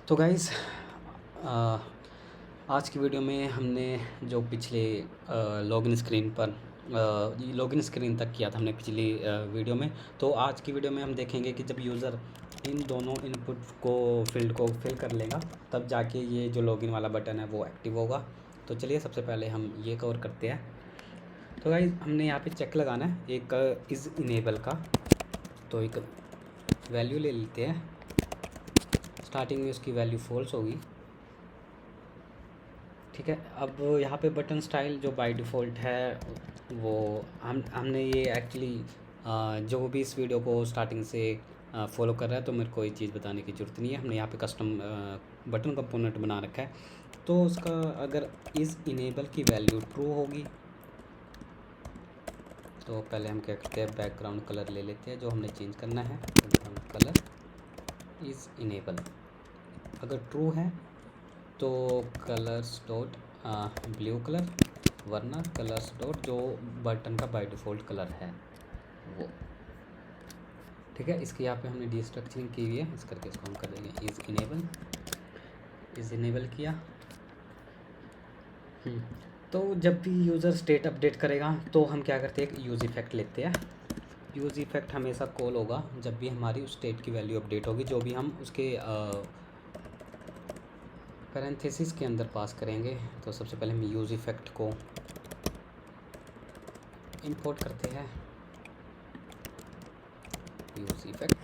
तो गाइस, आज की वीडियो में हमने जो पिछले लॉगिन स्क्रीन पर लॉगिन स्क्रीन तक किया था हमने पिछली वीडियो में। तो आज की वीडियो में हम देखेंगे कि जब यूज़र इन दोनों इनपुट को फील्ड को फिल कर लेगा तब जाके ये जो लॉगिन वाला बटन है वो एक्टिव होगा। तो चलिए सबसे पहले हम ये कवर करते हैं। तो गाइस, हमने यहाँ पे चेक लगाना है एक इज़ इनेबल का। तो एक वैल्यू ले लेते हैं। स्टार्टिंग में उसकी वैल्यू फॉल्स होगी, ठीक है। अब यहाँ पे बटन स्टाइल जो बाय डिफ़ॉल्ट है वो हमने ये एक्चुअली जो भी इस वीडियो को स्टार्टिंग से फॉलो कर रहा है तो मेरे को ये चीज़ बताने की ज़रूरत नहीं है। हमने यहाँ पे कस्टम बटन कंपोनेंट बना रखा है। तो उसका अगर इस इनेबल की वैल्यू ट्रू होगी तो पहले हम क्या करते हैं, बैकग्राउंड कलर ले लेते हैं जो हमने चेंज करना है। बैकग्राउंड कलर इज़ इनेबल अगर ट्रू है तो कलर्स डॉट ब्लू कलर, वरना कलर्स डॉट जो बटन का बाय डिफ़ॉल्ट कलर है वो, ठीक है। इसकी यहाँ पे हमने डीस्ट्रक्चरिंग की हुई है, इस करके इसको हम कर देंगे इज़ इनेबल किया। तो जब भी यूज़र स्टेट अपडेट करेगा तो हम क्या करते हैं, एक यूज़ इफ़ेक्ट लेते हैं। यूज़ इफ़ेक्ट हमेशा कॉल होगा जब भी हमारी उस स्टेट की वैल्यू अपडेट होगी, जो भी हम उसके पैरेंथेसिस के अंदर पास करेंगे। तो सबसे पहले हम यूज़ इफ़ेक्ट को इंपोर्ट करते हैं, यूज़ इफ़ेक्ट।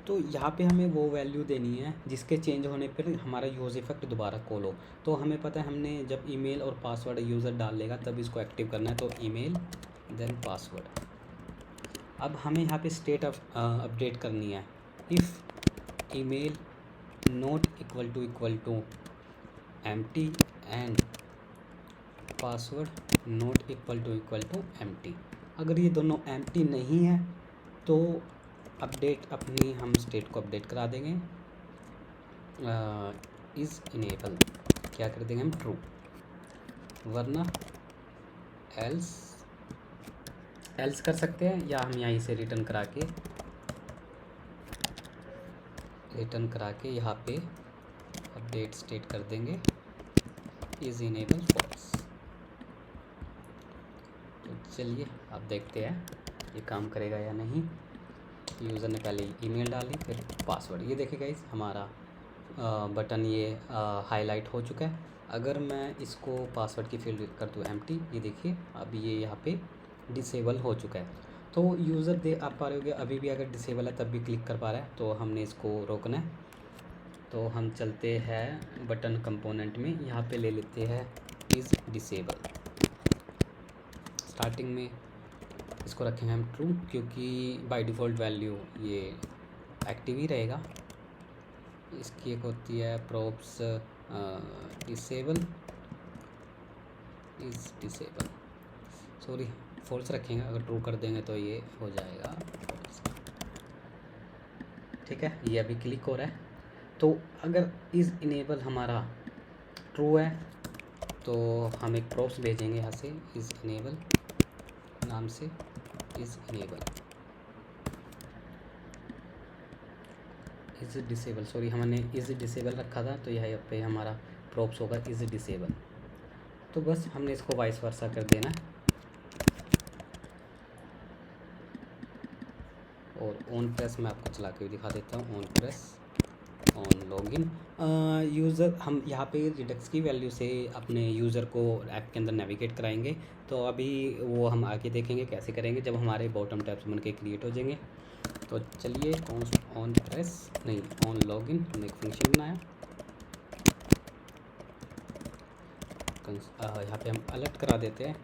तो यहाँ पे हमें वो वैल्यू देनी है जिसके चेंज होने पर हमारा यूज़ इफ़ेक्ट दोबारा कॉल हो। तो हमें पता है हमने जब ईमेल और पासवर्ड यूज़र डाल लेगा तब इसको एक्टिव करना है। तो ईमेल देन पासवर्ड। अब हमें यहाँ पे स्टेट अपडेट करनी है। If email not equal to empty and password not equal to empty. अगर ये दोनों एम्प्टी नहीं है तो अपडेट अपनी हम स्टेट को अपडेट करा देंगे, इज़ इनेबल क्या कर देंगे हम ट्रू, वरना एल्स कर सकते हैं, या हम यहीं से रिटर्न करा के यहाँ पे अपडेट स्टेट कर देंगे इज़ इनेबल फॉल्स। तो चलिए अब देखते हैं ये काम करेगा या नहीं। यूज़र ने पहले ईमेल डाली फिर पासवर्ड, ये देखिए गाइस हमारा बटन ये हाईलाइट हो चुका है। अगर मैं इसको पासवर्ड की फील्ड कर दूँ एम्प्टी, ये देखिए अब ये यहाँ पे डिसेबल हो चुका है। तो यूज़र देख आप पा रहे होगे अभी भी अगर डिसेबल है तब भी क्लिक कर पा रहा है, तो हमने इसको रोकना है। तो हम चलते हैं बटन कंपोनेंट में, यहाँ पे ले लेते हैं इज़ डिसेबल। स्टार्टिंग में इसको रखेंगे हम ट्रू, क्योंकि बाय डिफ़ॉल्ट वैल्यू ये एक्टिव ही रहेगा। इसकी एक होती है प्रोप्स डिसेबल सॉरी फॉल्स रखेंगे, अगर ट्रू कर देंगे तो ये हो जाएगा फॉल्स, ठीक है। ये अभी क्लिक हो रहा है। तो अगर इज़ इनेबल हमारा ट्रू है तो हम एक प्रोप्स भेजेंगे यहाँ से इज़ इनेबल नाम से, इज़ डिसेबल सॉरी हमने इज़ डिसेबल रखा था, तो यहाँ पे हमारा प्रोप्स होगा इज़ डिसेबल। तो बस हमने इसको वाइस वर्सा कर देना है। और ऑन प्रेस मैं आपको चला के भी दिखा देता हूँ। On press on login user, हम यहाँ पे रिडक्स की वैल्यू से अपने यूज़र को ऐप के अंदर नेविगेट कराएंगे। तो अभी वो हम आगे देखेंगे कैसे करेंगे जब हमारे बॉटम टैब्स बन के क्रिएट हो जाएंगे। तो चलिए ऑन प्रेस नहीं ऑन लॉगिन हमने एक फंक्शन बनाया। यहाँ पे हम अलर्ट करा देते हैं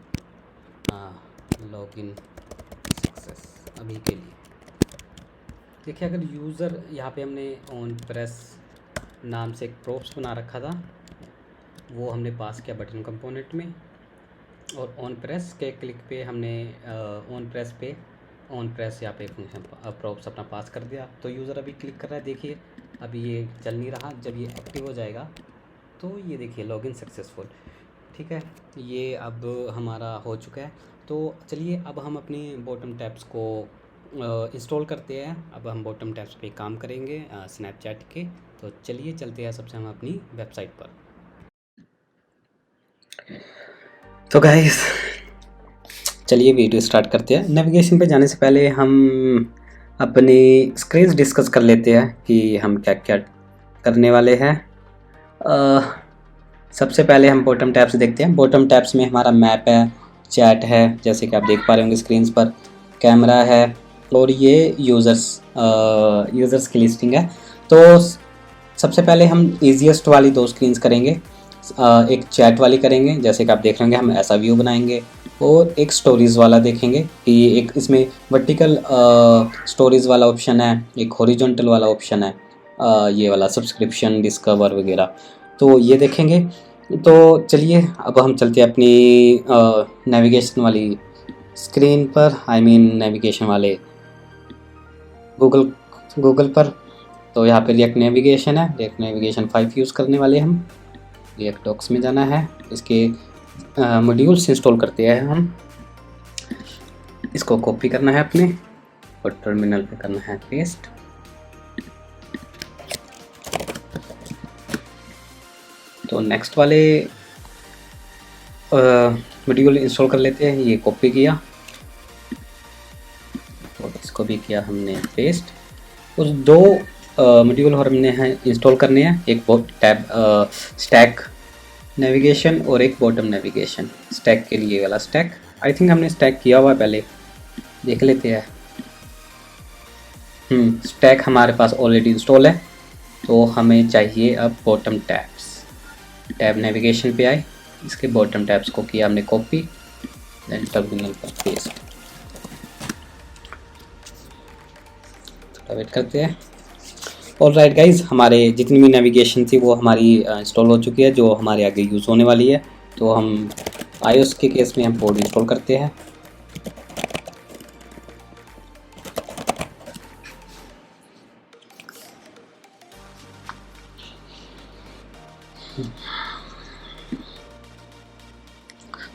लॉगिन सक्सेस अभी के लिए। देखिए अगर यूज़र यहाँ पे हमने ऑन प्रेस नाम से एक प्रोप्स बना रखा था, वो हमने पास किया बटन कंपोनेंट में, और ऑन प्रेस के क्लिक पे हमने ऑन प्रेस यहाँ पे फंक्शन प्रोप्स अपना पास कर दिया। तो यूज़र अभी क्लिक कर रहा है, देखिए अभी ये चल नहीं रहा। जब ये एक्टिव हो जाएगा तो ये देखिए लॉगिन सक्सेसफुल, ठीक है। ये अब हमारा हो चुका है। तो चलिए अब हम अपने बॉटम टैब्स को इंस्टॉल करते हैं। अब हम बॉटम टैब्स पे काम करेंगे स्नैपचैट के। तो चलिए चलते हैं सबसे हम अपनी वेबसाइट पर। तो गाइस चलिए वीडियो स्टार्ट करते हैं। नेविगेशन पे जाने से पहले हम अपनी स्क्रीन डिस्कस कर लेते हैं कि हम क्या क्या करने वाले हैं। सबसे पहले हम बॉटम टैब्स देखते हैं। बॉटम टैब्स में हमारा मैप है, चैट है, जैसे कि आप देख पा रहे होंगे स्क्रीन पर, कैमरा है और ये यूज़र्स की लिस्टिंग है। तो सबसे पहले हम ईजीएस्ट वाली दो स्क्रीन्स करेंगे। एक चैट वाली करेंगे, जैसे कि आप देख रहे होंगे हम ऐसा व्यू बनाएंगे, और एक स्टोरीज़ वाला देखेंगे कि एक इसमें वर्टिकल स्टोरीज़ वाला ऑप्शन है, एक हॉरिजॉन्टल वाला ऑप्शन है, ये वाला सब्सक्रिप्शन डिस्कवर वगैरह, तो ये देखेंगे। तो चलिए अब हम चलते हैं अपनी नेविगेशन वाली स्क्रीन पर, आई मीन नेविगेशन वाले गूगल पर। तो यहाँ पे रिएक्ट नेविगेशन है, रिएक्ट नेविगेशन 5 यूज़ करने वाले हम। रिएक्ट डॉक्स में जाना है, इसके मॉड्यूल्स इंस्टॉल करते हैं हम। इसको कॉपी करना है अपने और टर्मिनल पे करना है पेस्ट। तो नेक्स्ट वाले मॉड्यूल इंस्टॉल कर लेते हैं। ये कॉपी किया और इसको भी किया हमने पेस्ट। उस दो मॉड्यूल और हमने हैं इंस्टॉल करने हैं, एक टैब स्टैक नेविगेशन और एक बॉटम नेविगेशन। स्टैक के लिए वाला स्टैक आई थिंक हमने स्टैक किया हुआ है, पहले देख लेते हैं। स्टैक हमारे पास ऑलरेडी इंस्टॉल है। तो हमें चाहिए अब बॉटम टैब्स। टैब नेविगेशन पे आए, इसके बॉटम टैब्स को किया हमने कॉपी, देन टर्मिनल पर पेस्ट। थोड़ा वेट करते हैं। ऑलराइट गाइज, हमारे जितनी भी नेविगेशन थी वो हमारी इंस्टॉल हो चुकी है, जो हमारे आगे यूज़ होने वाली है। तो हम iOS के केस में हम कोड इंस्टॉल करते हैं।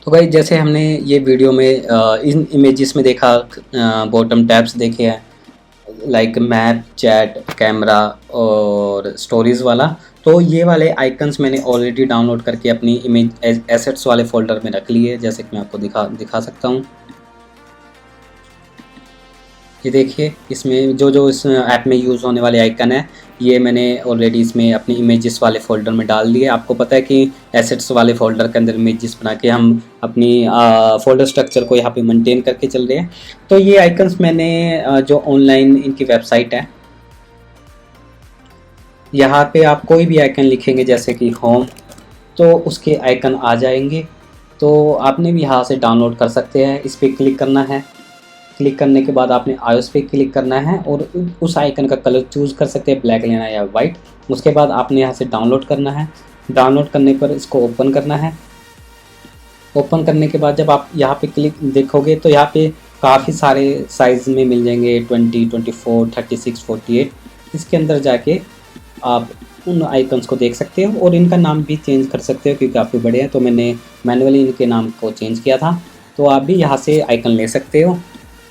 तो भाई जैसे हमने ये वीडियो में इन इमेजेस में देखा, बॉटम टैब्स देखे हैं, लाइक मैप, चैट, कैमरा और स्टोरीज़ वाला। तो ये वाले आइकन्स मैंने ऑलरेडी डाउनलोड करके अपनी इमेज एसेट्स वाले फोल्डर में रख लिए, जैसे कि मैं आपको दिखा सकता हूँ। ये देखिए, इसमें जो इस ऐप में यूज़ होने वाले आइकन है, ये मैंने ऑलरेडी इसमें अपनी इमेजेस वाले फ़ोल्डर में डाल दिए। आपको पता है कि एसेट्स वाले फ़ोल्डर के अंदर इमेजेस बना के हम अपनी फ़ोल्डर स्ट्रक्चर को यहाँ पे मेंटेन करके चल रहे हैं। तो ये आइकन्स मैंने जो ऑनलाइन इनकी वेबसाइट है, यहाँ पे आप कोई भी आइकन लिखेंगे जैसे कि होम, तो उसके आइकन आ जाएंगे। तो आपने भी यहाँ से डाउनलोड कर सकते हैं। इस पर क्लिक करना है, क्लिक करने के बाद आपने iOS पे क्लिक करना है और उस आइकन का कलर चूज़ कर सकते हैं, ब्लैक लेना है या वाइट। उसके बाद आपने यहाँ से डाउनलोड करना है। डाउनलोड करने पर इसको ओपन करना है। ओपन करने के बाद जब आप यहाँ पे क्लिक देखोगे तो यहाँ पे काफ़ी सारे साइज़ में मिल जाएंगे, 20, 24, 36, 48। इसके अंदर जाके आप उन आइकन्स को देख सकते हो और इनका नाम भी चेंज कर सकते हो, क्योंकि काफ़ी बड़े हैं तो मैंने मैनुअली इनके नाम को चेंज किया था। तो आप भी यहाँ से आइकन ले सकते हो।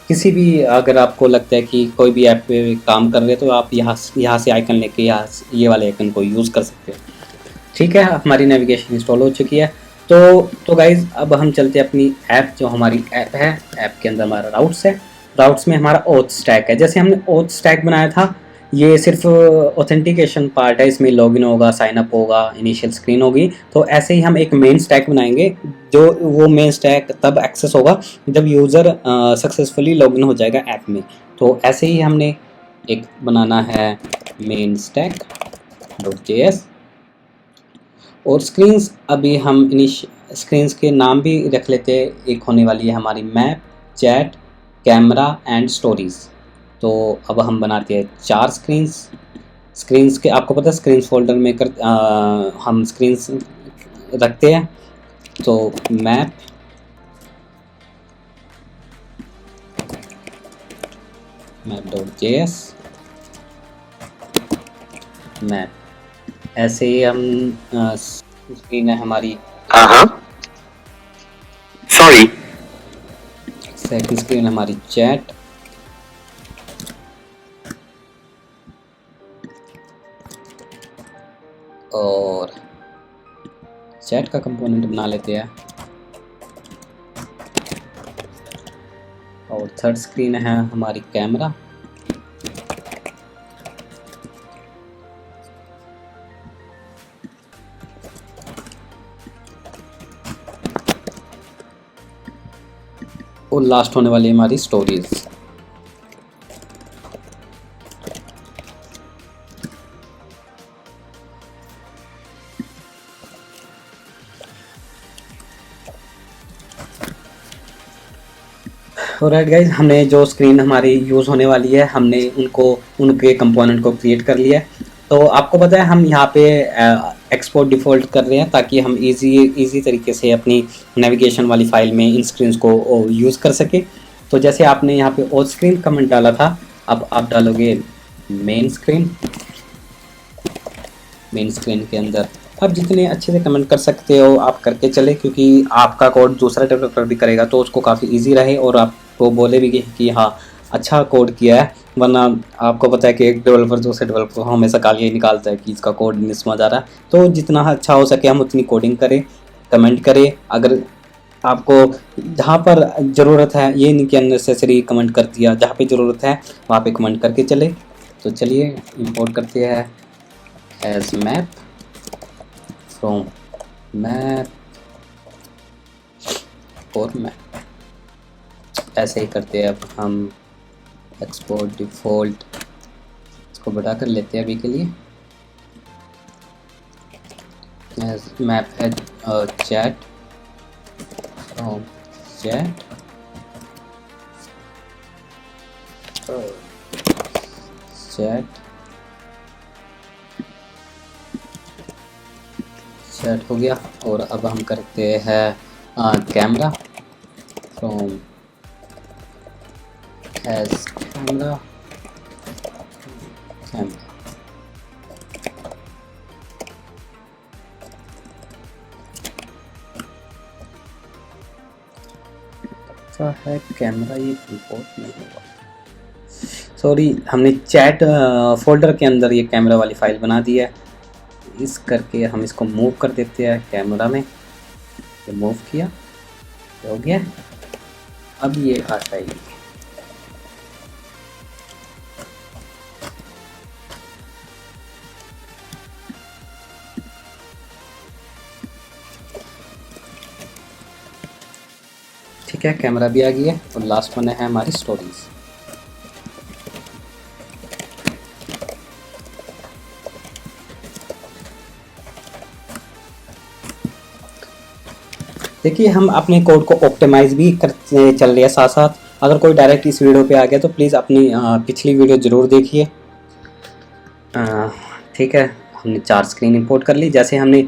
किसी भी, अगर आपको लगता है कि कोई भी ऐप पे काम कर रहे हो तो आप यहाँ से आइकन लेके ये वाले आइकन को यूज़ कर सकते हो। ठीक है, हमारी नेविगेशन इंस्टॉल हो चुकी है। तो गाइज़ अब हम चलते हैं अपनी ऐप, जो हमारी ऐप है। ऐप के अंदर हमारा राउट्स है। राउट्स में हमारा ओथ स्टैक है। जैसे हमने ओथ स्टैक बनाया था, ये सिर्फ ऑथेंटिकेशन पार्ट है, इसमें लॉगिन होगा, साइन अप होगा, इनिशियल स्क्रीन होगी। तो ऐसे ही हम एक मेन स्टैक बनाएंगे, जो वो मेन स्टैक तब एक्सेस होगा जब यूज़र सक्सेसफुली लॉगिन हो जाएगा ऐप में। तो ऐसे ही हमने एक बनाना है मेन स्टैक .js। और स्क्रीन्स अभी हम स्क्रीन्स के नाम भी रख लेते हैं। एक होने वाली है हमारी map, chat, camera and stories. तो अब हम बनाते हैं 4 स्क्रीन्स के। आपको पता है स्क्रीन्स फोल्डर में हम स्क्रीन्स रखते हैं। तो मैप, मैप.js, मैप। ऐसे ही हम स्क्रीन है हमारी, सॉरी, सेकंड स्क्रीन हमारी चैट, चैट का कंपोनेंट बना लेते हैं। और थर्ड स्क्रीन है हमारी कैमरा। और लास्ट होने वाली हमारी स्टोरीज। राइट गाइज, हमने जो स्क्रीन हमारी यूज़ होने वाली है हमने उनके कंपोनेंट को क्रिएट कर लिया है। तो आपको पता है हम यहाँ पे एक्सपोर्ट डिफ़ॉल्ट कर रहे हैं ताकि हम इजी तरीके से अपनी नेविगेशन वाली फ़ाइल में इन स्क्रीन्स को यूज़ कर सके। तो जैसे आपने यहाँ पे ऑल स्क्रीन कमेंट डाला था, अब आप डालोगे मेन स्क्रीन। मेन स्क्रीन के अंदर आप जितने अच्छे से कमेंट कर सकते हो आप करके चले, क्योंकि आपका कोड दूसरा डेवलपर भी करेगा तो उसको काफ़ी इजी रहे और आपको बोले भी कि हाँ अच्छा कोड किया है। वरना आपको पता है कि एक डेवलपर दूसरे डेवलपर को हमेशा गालियाँ ही निकालता है कि इसका कोड नहीं समझ आ रहा। तो जितना अच्छा हो सके हम उतनी कोडिंग करें, कमेंट करें। अगर आपको जहाँ पर ज़रूरत है, ये नहीं कि अननेसेसरी कमेंट कर दिया, जहाँ पे ज़रूरत है वहाँ पे कमेंट करके चले। तो चलिए इंपोर्ट करते हैं एज मैप फ्रॉम मैप और मैप। ऐसे ही करते हैं। अब हम एक्सपोर्ट डिफ़ॉल्ट इसको बढ़ा कर लेते हैं अभी के लिए। मैप है चैट फ्रॉम चैट चैट हो गया। और अब हम करते हैं कैमरा फ्रॉम एज कैमरा। है कैमरा, ये इंपोर्ट नहीं होगा, सॉरी। हमने चैट फोल्डर के अंदर ये कैमरा वाली फाइल बना दी है। इस करके हम इसको मूव कर देते हैं कैमरा में। ये मूव किया, हो गया। अब ये आ जाएगी। ठीक है, कैमरा भी आ गया। और लास्ट वन है हमारी स्टोरीज। देखिए हम अपने कोड को ऑप्टिमाइज़ भी करते चल रहे हैं साथ साथ। अगर कोई डायरेक्ट इस वीडियो पे आ गया तो प्लीज़ अपनी पिछली वीडियो ज़रूर देखिए। ठीक है, हमने 4 स्क्रीन इंपोर्ट कर ली। जैसे हमने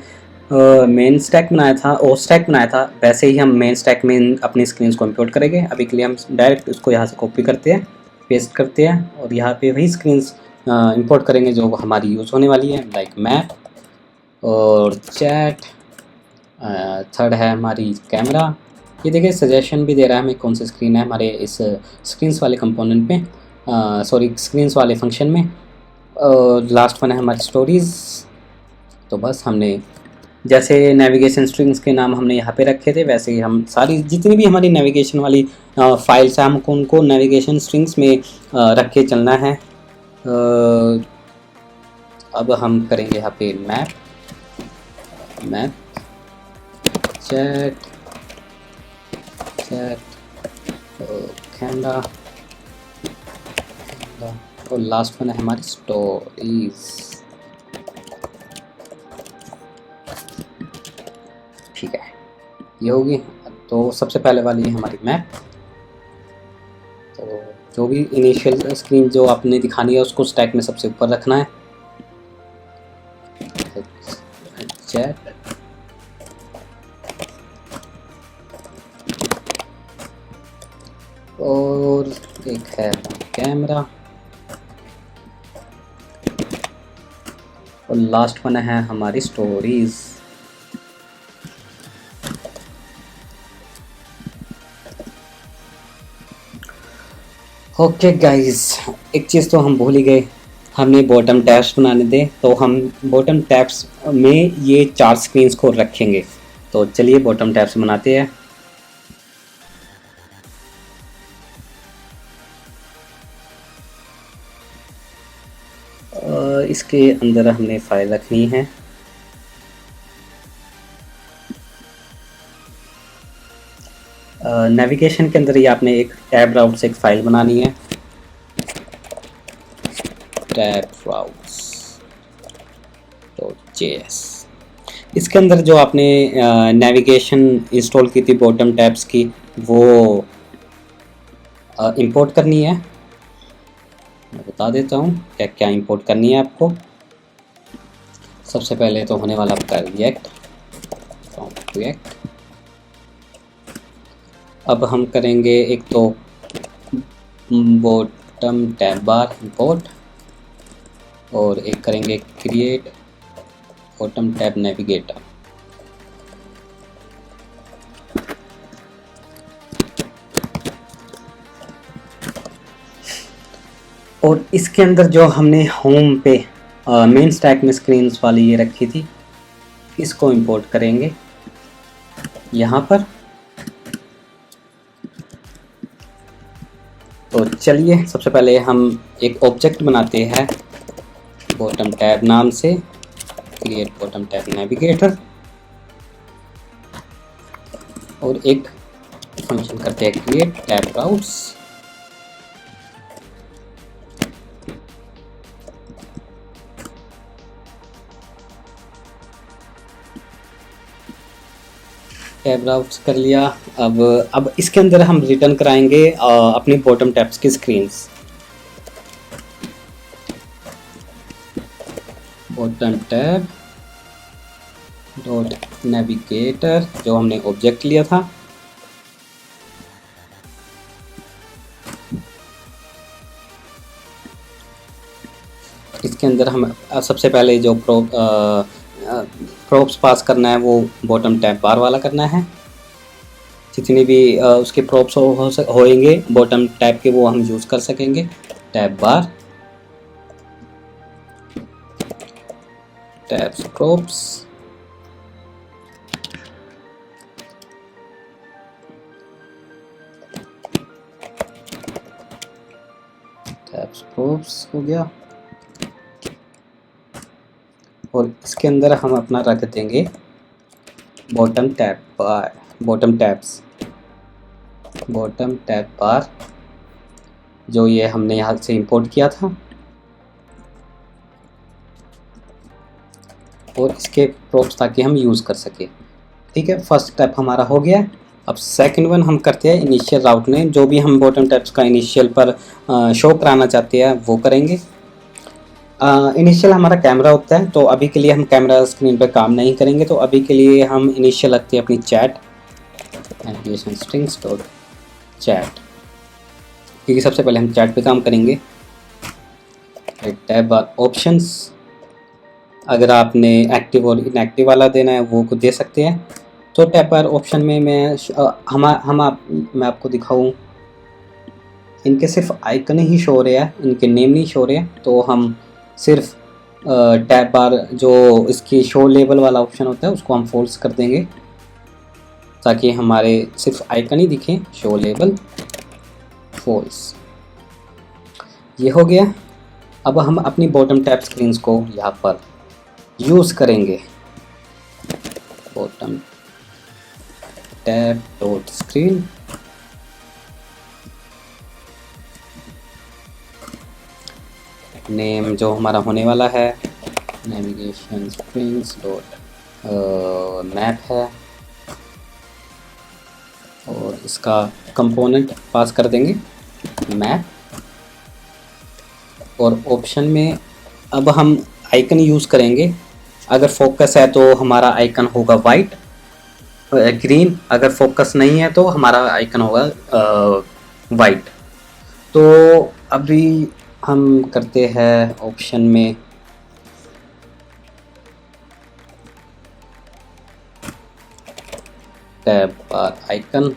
मेन स्टैक बनाया था और स्टैक बनाया था, वैसे ही हम मेन स्टैक में अपनी स्क्रीन्स को इंपोर्ट करेंगे। अभी के लिए हम डायरेक्ट उसको यहाँ से कॉपी करते हैं, पेस्ट करते हैं और यहाँ पे वही स्क्रीन्स इंपोर्ट करेंगे जो हमारी यूज़ होने वाली है, लाइक मैप और चैट। थर्ड है हमारी कैमरा। ये देखिए सजेशन भी दे रहा है हमें कौन सी स्क्रीन है हमारे इस स्क्रीन्स वाले कंपोनेंट में, सॉरी स्क्रीन्स वाले फंक्शन में। लास्ट वन है हमारी स्टोरीज़। तो बस हमने जैसे नेविगेशन स्ट्रिंग्स के नाम हमने यहाँ पे रखे थे, वैसे ही हम सारी जितनी भी हमारी नेविगेशन वाली फाइल्स हैं हमको उनको नेविगेशन स्ट्रिंग्स में रख के चलना है। अब हम करेंगे यहाँ पे मैप चैट कैमरा और लास्ट वन है हमारी स्टोरीज। ठीक है, ये होगी। तो सबसे पहले वाली है हमारी मैप। तो जो भी इनिशियल स्क्रीन जो आपने दिखानी है उसको स्टैक में सबसे ऊपर रखना है। चैट और एक है कैमरा और लास्ट वन है हमारी स्टोरीज। ओके गाइस, एक चीज़ तो हम भूल ही गए हमने बॉटम टैब्स बनाने थे, तो हम बॉटम टैब्स में ये 4 स्क्रीन्स को रखेंगे। तो चलिए बॉटम टैब्स बनाते हैं। इसके अंदर हमने फाइल रखनी है। नेविगेशन के अंदर ये आपने एक टैब राउट से एक फ़ाइल बनानी है, टैब राउट्स .js। इसके अंदर जो आपने नेविगेशन इंस्टॉल की थी बॉटम टैब्स की, वो इंपोर्ट करनी है। मैं बता देता हूँ क्या क्या इंपोर्ट करनी है आपको। सबसे पहले तो होने वाला आपका रिएक्ट, फ्रॉम रिएक्ट। अब हम करेंगे एक तो बॉटम टैब बार इंपोर्ट, और एक करेंगे क्रिएट बॉटम टैब नेविगेटर। और इसके अंदर जो हमने होम पे मेन स्टैक में स्क्रीन्स वाली ये रखी थी, इसको इंपोर्ट करेंगे यहाँ पर। तो चलिए सबसे पहले हम एक ऑब्जेक्ट बनाते हैं बॉटम टैब नाम से, क्रिएट बॉटम टैब नेविगेटर, और एक फंक्शन करते हैं create tab routes. Tab routes कर लिया। अब इसके अंदर हम रिटर्न कराएंगे अपनी बॉटम टैब्स की screens. Bottom tab dot navigator जो हमने ऑब्जेक्ट लिया था, इसके अंदर हम सबसे पहले जो प्रोप्स पास करना है वो बॉटम टैब बार वाला करना है। जितनी भी उसके प्रोप्स होएंगे बॉटम टैब के, वो हम यूज़ कर सकेंगे। टैब बार टैब्स प्रोप्स, टैब्स प्रोप्स हो गया। और इसके अंदर हम अपना रख देंगे बॉटम टैब बार, बॉटम टैब्स, बॉटम टैब बार जो ये हमने यहाँ से इंपोर्ट किया था, और इसके प्रोप्स ताकि हम यूज़ कर सके। ठीक है, फर्स्ट स्टेप हमारा हो गया। अब सेकंड वन हम करते हैं इनिशियल राउट नेम, जो भी हम बॉटम टैब्स का इनिशियल पर शो कराना चाहते हैं वो करेंगे। इनिशियल हमारा कैमरा होता है, तो अभी के लिए हम कैमरा स्क्रीन पर काम नहीं करेंगे। तो अभी के लिए हम इनिशियल रखते हैं अपनी chat, navigation strings dot chat, क्योंकि सबसे पहले हम चैट पे काम करेंगे। टैब बार ऑप्शंस, अगर आपने एक्टिव और इनएक्टिव वाला देना है वो को दे सकते हैं। तो टैब बार ऑप्शन में मैं आपको दिखाऊं, इनके सिर्फ आइकन ही शो हो रहा है, इनके नेम नहीं शो रहे हैं। तो हम सिर्फ टैब बार जो इसकी शो लेबल वाला ऑप्शन होता है उसको हम फॉल्स कर देंगे, ताकि हमारे सिर्फ आइकन ही दिखें, शो लेबल फॉल्स। ये हो गया। अब हम अपनी बॉटम टैब स्क्रीन्स को यहाँ पर यूज़ करेंगे। Bottom tab dot screen, name जो हमारा होने वाला है नेविगेशन स्ट्रिंग्स डॉट मैप है, और इसका कंपोनेंट पास कर देंगे मैप। और ऑप्शन में अब हम आइकन यूज़ करेंगे। अगर फोकस है तो हमारा आइकन होगा वाइट ग्रीन, अगर फोकस नहीं है तो हमारा आइकन होगा वाइट। तो अभी हम करते हैं ऑप्शन में टैब बार आइकन।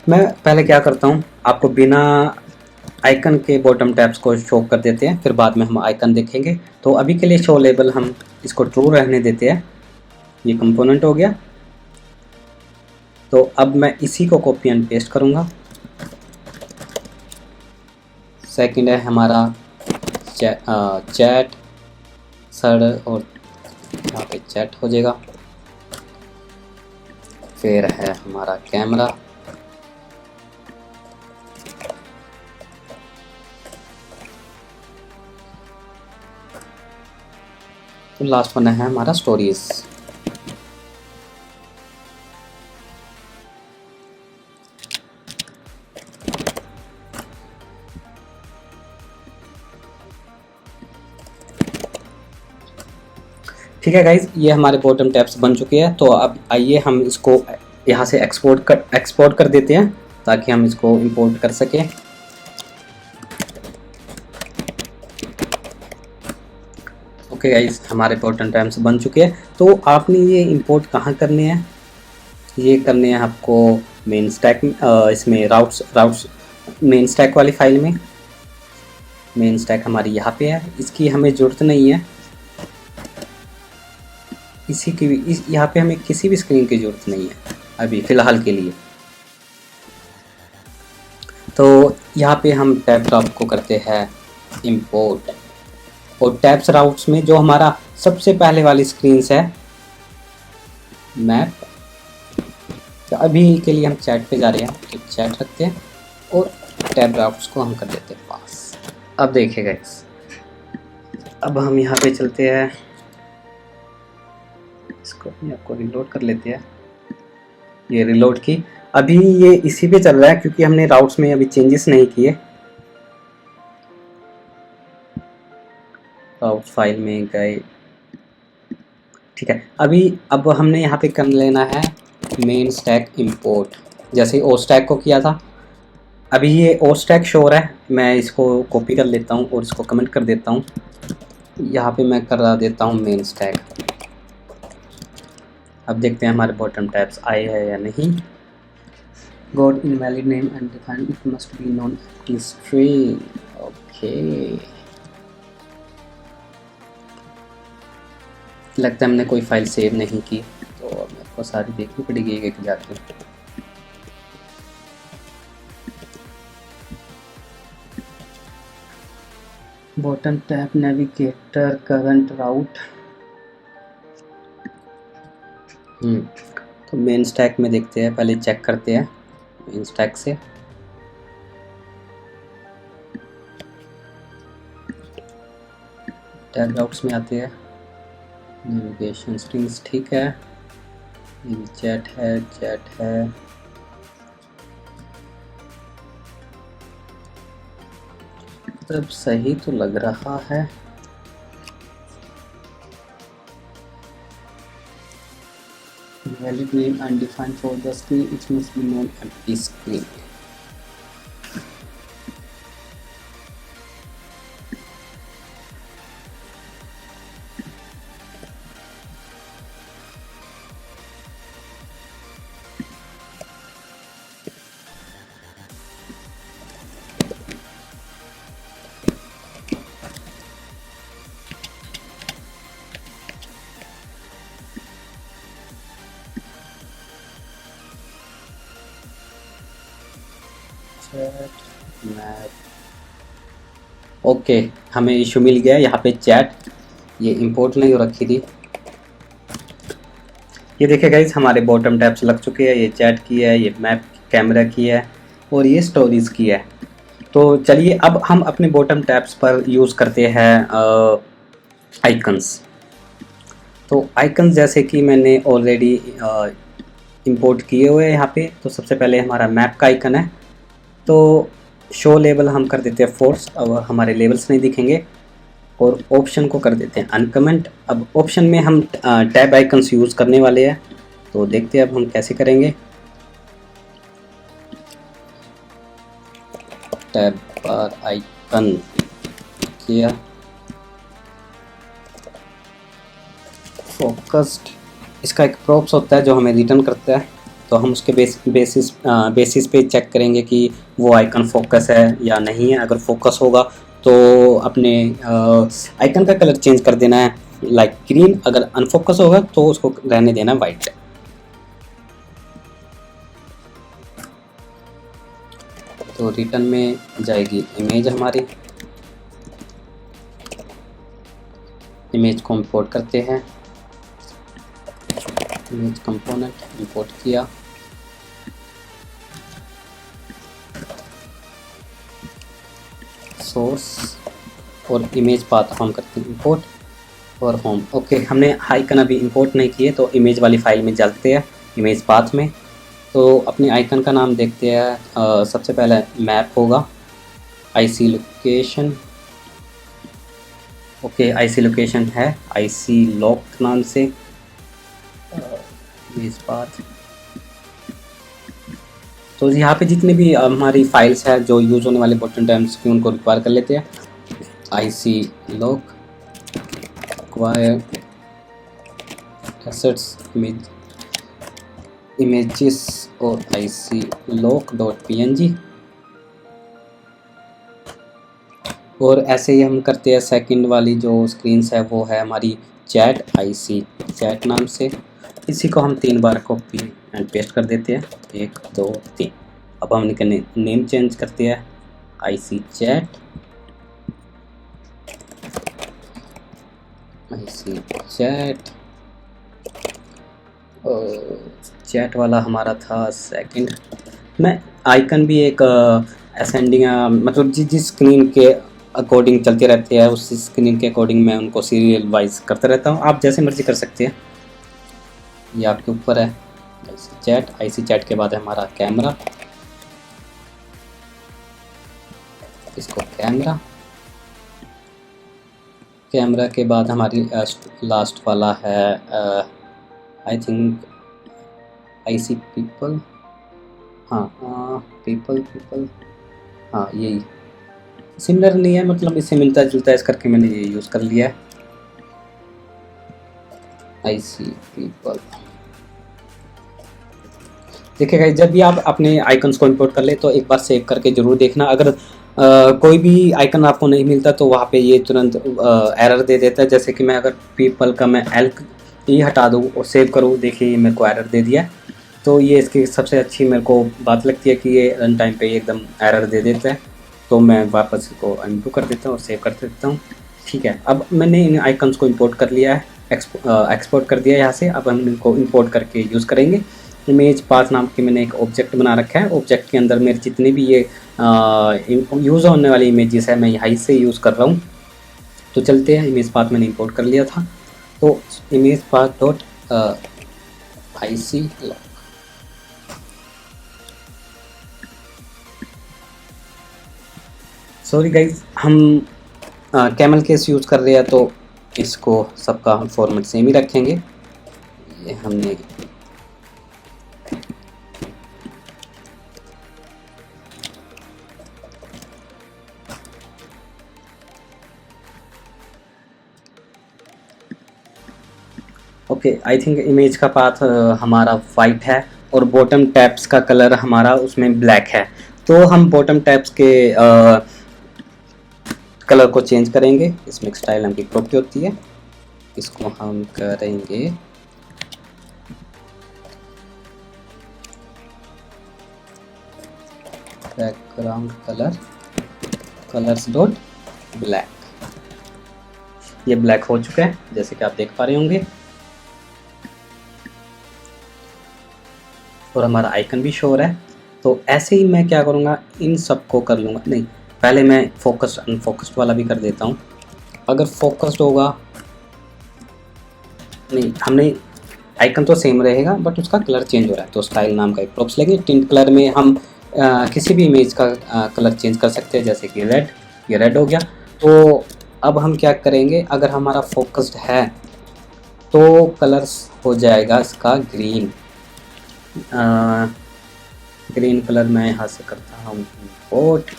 मैं पहले क्या करता हूँ, आपको बिना आइकन के बॉटम टैब्स को शो कर देते हैं, फिर बाद में हम आइकन देखेंगे। तो अभी के लिए शो लेबल हम इसको ट्रू रहने देते हैं। ये कंपोनेंट हो गया। तो अब मैं इसी को कॉपी एंड पेस्ट करूँगा। सेकंड है हमारा चैट सर, और यहाँ पे चैट हो जाएगा। फिर है हमारा कैमरा, तो लास्ट वन है हमारा स्टोरीज। ठीक है गाइज, ये हमारे बॉटम टैब्स बन चुके हैं। तो अब आइए हम इसको यहाँ से एक्सपोर्ट कर देते हैं ताकि हम इसको इंपोर्ट कर सकें। ओके गाइज, हमारे बॉटम टैब्स बन चुके हैं। तो आपने ये इंपोर्ट कहाँ करने हैं? ये करने हैं आपको मेन स्टैक इसमें राउट्स मेन स्टैक वाली फाइल में। मेन स्टैक हमारी यहाँ पे है, इसकी हमें ज़रूरत नहीं है। इसी की भी यहाँ पे हमें किसी भी स्क्रीन की ज़रूरत नहीं है अभी फ़िलहाल के लिए। तो यहाँ पे हम टैब राउट को करते हैं इंपोर्ट, और टैब्स राउट्स में जो हमारा सबसे पहले वाली स्क्रीन है मैप, तो अभी के लिए हम चैट पे जा रहे हैं, तो चैट रखते हैं और टैब राउट्स को हम कर देते हैं पास। अब देखिएगा, अब हम यहाँ पे चलते हैं, इसको भी आपको रिलोड कर लेते हैं। ये रिलोड की, अभी ये इसी पे चल रहा है क्योंकि हमने राउट्स में अभी चेंजेस नहीं किए। राउट फाइल में गए, ठीक है। अब हमने यहाँ पे कर लेना है मेन स्टैक इंपोर्ट, जैसे ओ स्टैक को किया था। अभी ये ओ स्टैक शो रहा है, मैं इसको कॉपी कर लेता हूँ और इसको कमेंट कर देता हूँ। यहाँ पे मैं करा देता हूँ मेन स्टैक। अब देखते हैं हमारे बॉटम टैब्स आए हैं या नहीं। Got invalid name and define it must be non string. Okay, लगता है हमने कोई फाइल सेव नहीं की, तो मेरे को सारी देखनी पड़ेगी एक जाके। बॉटम टैब नेविगेटर करंट राउट, तो मेन स्टैक में देखते हैं, पहले चेक करते हैं मेन स्टैक से। टैग राउट्स में आते हैं, नेविगेशन स्ट्रिंग्स, ठीक है। ये भी चैट है। तब सही तो लग रहा है। Valid name undefined for the screen, it must be known empty screen. Okay, हमें इशू मिल गया यहाँ पे चैट, ये इंपोर्ट नहीं हो रखी थी। ये देखिए गाइस, हमारे बॉटम टैब्स लग चुके हैं। ये चैट की है, ये मैप कैमरा की है, और ये स्टोरीज की है। तो चलिए अब हम अपने बॉटम टैब्स पर यूज़ करते हैं आइकन्स। तो आइकन्स जैसे कि मैंने ऑलरेडी इंपोर्ट किए हुए हैं यहाँ पे। तो सबसे पहले हमारा मैप का आइकन है, तो शो लेबल हम कर देते हैं फोर्स, अब हमारे लेबल्स नहीं दिखेंगे। और ऑप्शन को कर देते हैं अनकमेंट। अब ऑप्शन में हम टैब आइकन्स यूज़ करने वाले हैं, तो देखते हैं अब हम कैसे करेंगे। टैब बार आइकन किया, फोकस्ड, इसका एक प्रॉप्स होता है जो हमें रिटर्न करता है, तो हम उसके बेसिस बेसिस पे चेक करेंगे कि वो आइकन फोकस है या नहीं है। अगर फोकस होगा तो अपने आइकन का कलर चेंज कर देना है लाइक ग्रीन, अगर अनफोकस होगा तो उसको रहने देना वाइट। तो रिटर्न में जाएगी इमेज हमारी, इमेज को इंपोर्ट करते हैं, इमेज कंपोनेंट इंपोर्ट किया, सोर्स और इमेज पाथ हम करते हैं इंपोर्ट और होम। ओके, हमने आइकन अभी इंपोर्ट नहीं किए तो इमेज वाली फाइल में चलते हैं, इमेज पाथ में। तो अपने आइकन का नाम देखते हैं। सबसे पहले मैप होगा, IC location. Okay, IC location है आईसी लॉक नाम से, इमेज पाथ। तो यहाँ पे जितने भी हमारी फाइल्स हैं जो यूज़ होने वाले बटन टर्म्स की, उनको रिक्वायर कर लेते हैं। IC lock require assets images और आईसी लॉक डॉट png। और ऐसे ही हम करते हैं। सेकंड वाली जो स्क्रीन्स है वो है हमारी चैट, आईसी चैट नाम से। इसी को हम 3 बार कॉपी एंड पेस्ट कर देते हैं, 1 2 3। अब हम नेम चेंज करते हैं, IC chat, IC chat. Chat वाला हमारा था सेकंड में। आइकन भी एक असेंडिंग, मतलब जिस स्क्रीन के अकॉर्डिंग चलते रहते हैं, उस स्क्रीन के अकॉर्डिंग मैं उनको सीरियल वाइज करता रहता हूँ। आप जैसे मर्जी कर सकते हैं, ये आपके ऊपर है। आईसी चैट के बाद है हमारा कैमरा, इसको कैमरा। कैमरा के बाद हमारी लास्ट वाला है आई थिंक आईसी पीपल। हाँ, पीपल, हाँ यही सिमिलर नहीं है, मतलब इससे मिलता जुलता है, इस करके मैंने ये यूज़ कर लिया है, आईसी पीपल। देखिएगा, जब भी आप अपने आइकन्स को इंपोर्ट कर ले तो एक बार सेव करके ज़रूर देखना। अगर कोई भी आइकन आपको नहीं मिलता तो वहाँ पे ये तुरंत एरर दे देता है। जैसे कि मैं अगर पीपल का मैं एल ई हटा दूँ और सेव करूँ, देखिए ये मेरे को एरर दे दिया। तो ये इसकी सबसे अच्छी मेरे को बात लगती है कि ये रन टाइम पे एकदम एरर दे देता है। तो मैं वापस इसको अनडू कर देता हूँ और सेव कर देता हूँ। ठीक है, अब मैंने इन आइकन्स को इंपोर्ट कर लिया है, एक्सपोर्ट कर दिया यहाँ से। अब हम इनको इंपोर्ट करके यूज़ करेंगे। इमेज पाथ नाम की मैंने एक ऑब्जेक्ट बना रखा है। ऑब्जेक्ट के अंदर मेरे जितने भी ये यूज़ होने वाली इमेजेस है मैं यहाँ से यूज़ कर रहा हूँ। तो चलते हैं, इमेज पाथ मैंने इंपोर्ट कर लिया था। तो image path dot IC lock, sorry guys, हम कैमल केस यूज़ कर रहे हैं तो इसको सबका हम फॉर्मेट सेम ही रखेंगे। ये हमने ओके, आई थिंक इमेज का पाथ हमारा वाइट है और बॉटम टैब्स का कलर हमारा उसमें ब्लैक है। तो हम बॉटम टैब्स के कलर को चेंज करेंगे। इसमें स्टाइल नाम की प्रॉपर्टी होती है, इसको हम करेंगे background colour colours dot black. ये ब्लैक हो चुका है जैसे कि आप देख पा रहे होंगे, और हमारा आइकन भी शो हो रहा है। तो ऐसे ही मैं क्या करूँगा, इन सब को कर लूँगा। नहीं, पहले मैं फोकस अनफोकस्ड वाला भी कर देता हूँ। अगर फोकस्ड होगा, नहीं, हमने आइकन तो सेम रहेगा बट उसका कलर चेंज हो रहा है। तो स्टाइल नाम का एक प्रॉप्स लेंगे। टिंट कलर में हम किसी भी इमेज का कलर चेंज कर सकते हैं, जैसे कि रेड, ये रेड हो गया। तो अब हम क्या करेंगे, अगर हमारा फोकस्ड है तो कलर्स हो जाएगा इसका ग्रीन। ग्रीन कलर मैं यहाँ से करता हूँ इंपोर्ट,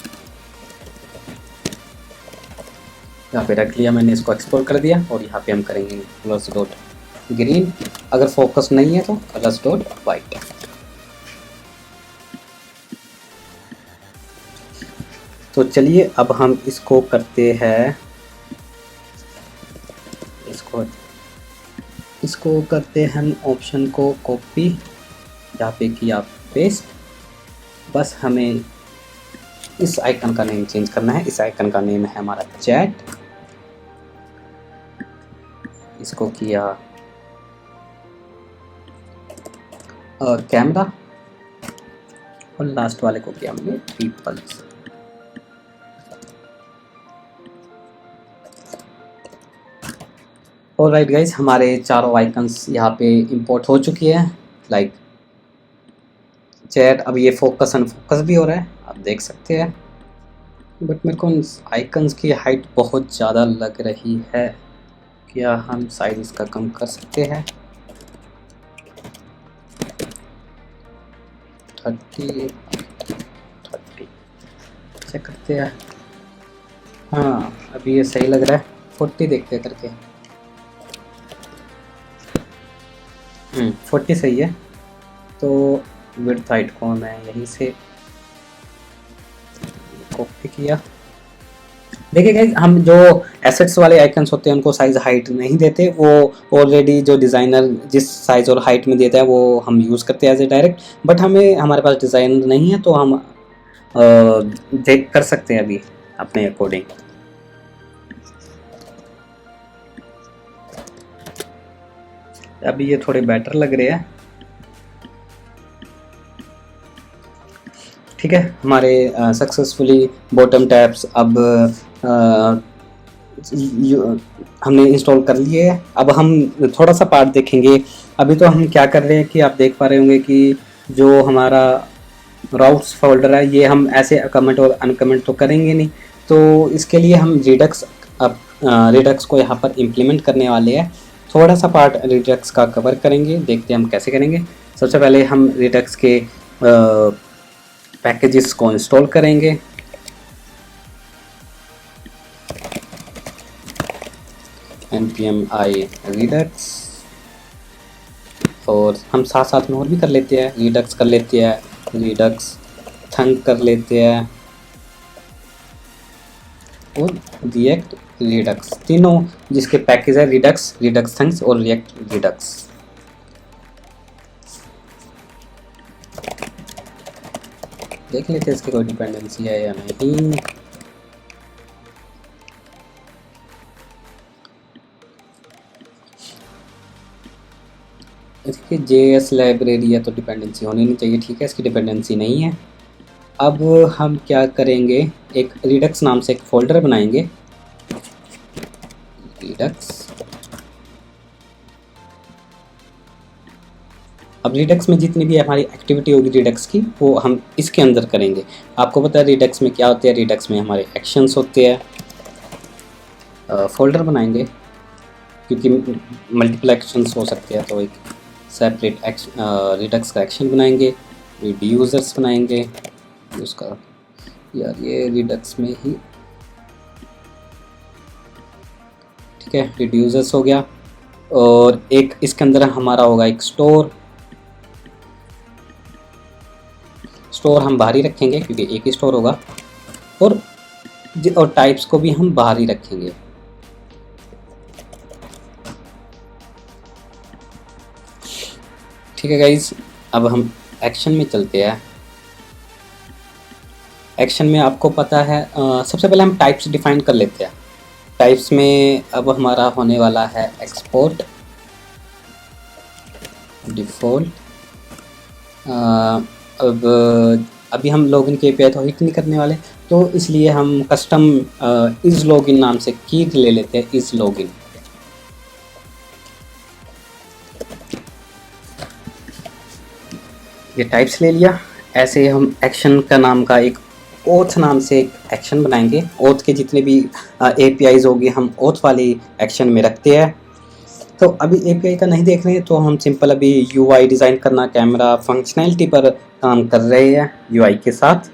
यहाँ पे रख लिया मैंने, इसको एक्सपोर्ट कर दिया और यहाँ पे हम करेंगे कलर्स डॉट ग्रीन। अगर फोकस नहीं है तो कलर्स डॉट वाइट। तो चलिए अब हम इसको करते हैं, इसको करते हैं हम ऑप्शन को कॉपी, यहाँ पे किया पेस्ट। बस हमें इस आइकन का नेम चेंज करना है। इस आइकन का नेम है हमारा चैट। इसको किया कैमरा और लास्ट वाले को किया हमने पीपल्स। ऑलराइट गाइस, हमारे चारों आइकन्स यहाँ पे इंपोर्ट हो चुकी है। लाइक चैट, अब ये फोकस अनफोकस भी हो रहा है, आप देख सकते हैं। बट मेरे को आइकन्स की हाइट बहुत ज़्यादा लग रही है। क्या हम साइज इसका कम कर सकते हैं? 30 चेक करते हैं। हाँ, अभी ये सही लग रहा है। 40 देखते हैं करके। 40 सही है। तो विड्थ हाइट को मैं यहीं से कॉपी किया। देखिए गाइस, हम जो एसेट्स वाले आइकन्स होते हैं उनको साइज हाइट नहीं देते, वो ऑलरेडी जो डिज़ाइनर जिस साइज और हाइट में देता है वो हम यूज़ करते हैं एज ए डायरेक्ट। बट हमारे पास डिज़ाइनर नहीं है, तो हम देख कर सकते हैं अभी अपने अकॉर्डिंग। अभी ये थोड़े बेटर लग रहे हैं। ठीक है, हमारे सक्सेसफुली बॉटम टैब्स अब हमने इंस्टॉल कर लिए है। अब हम थोड़ा सा पार्ट देखेंगे। अभी तो हम क्या कर रहे हैं कि आप देख पा रहे होंगे कि जो हमारा राउट्स फोल्डर है, ये हम ऐसे कमेंट और अनकमेंट तो करेंगे नहीं। तो इसके लिए हम रिडक्स को यहाँ पर इम्प्लीमेंट करने वाले हैं। थोड़ा सा पार्ट रिडक्स का कवर करेंगे, देखते हैं हम कैसे करेंगे। सबसे पहले हम रिडक्स के पैकेजेस को इंस्टॉल करेंगे। npm i redux, और हम साथ साथ में और भी कर लेते हैं। रिडक्स कर लेते हैं, रिडक्स थंक कर लेते हैं, और रिएक्ट रिडक्स, तीनों जिसके पैकेज है रिडक्स, रिडक्स थंक्स और रिएक्ट रिडक्स। देख लेते हैं इसकी कोई डिपेंडेंसी है या नहीं। इसकी JS लाइब्रेरी है तो डिपेंडेंसी होनी नहीं चाहिए। ठीक है, इसकी डिपेंडेंसी नहीं है। अब हम क्या करेंगे, एक रिडक्स नाम से एक फोल्डर बनाएंगे। रिडक्स, अब रिडक्स में जितनी भी हमारी एक्टिविटी होगी रिडक्स की, वो हम इसके अंदर करेंगे। आपको पता है रिडक्स में क्या होते हैं, रिडक्स में हमारे एक्शंस होते हैं। फोल्डर बनाएंगे क्योंकि मल्टीपल एक्शंस हो सकते हैं, तो एक सेपरेट रिडक्स का एक्शन बनाएंगे। रिड्यूसर्स बनाएंगे उसका, यार ये रिडक्स में ही, ठीक है, रिड्यूसर्स हो गया। और एक इसके अंदर हमारा होगा एक स्टोर हम बाहर ही रखेंगे क्योंकि एक ही स्टोर होगा। और टाइप्स को भी हम बाहर ही रखेंगे। ठीक है गाइज, अब हम एक्शन में चलते हैं। एक्शन में आपको पता है सबसे पहले हम टाइप्स डिफाइन कर लेते हैं। टाइप्स में अब हमारा होने वाला है एक्सपोर्ट डिफ़ॉल्ट। अब अभी हम लॉगिन के API तो हिट नहीं करने वाले, तो इसलिए हम कस्टम इज़ लॉगिन नाम से की ले लेते हैं। इज़ लॉगिन, ये टाइप्स ले लिया। ऐसे हम एक्शन का नाम का एक ओथ नाम से एक एक्शन बनाएंगे। ओथ के जितने भी APIs होगी हम ओथ वाली एक्शन में रखते हैं। तो अभी API का नहीं देख रहे हैं, तो हम सिंपल अभी UI डिज़ाइन करना, कैमरा फंक्शनैलिटी पर काम कर रहे हैं UI के साथ।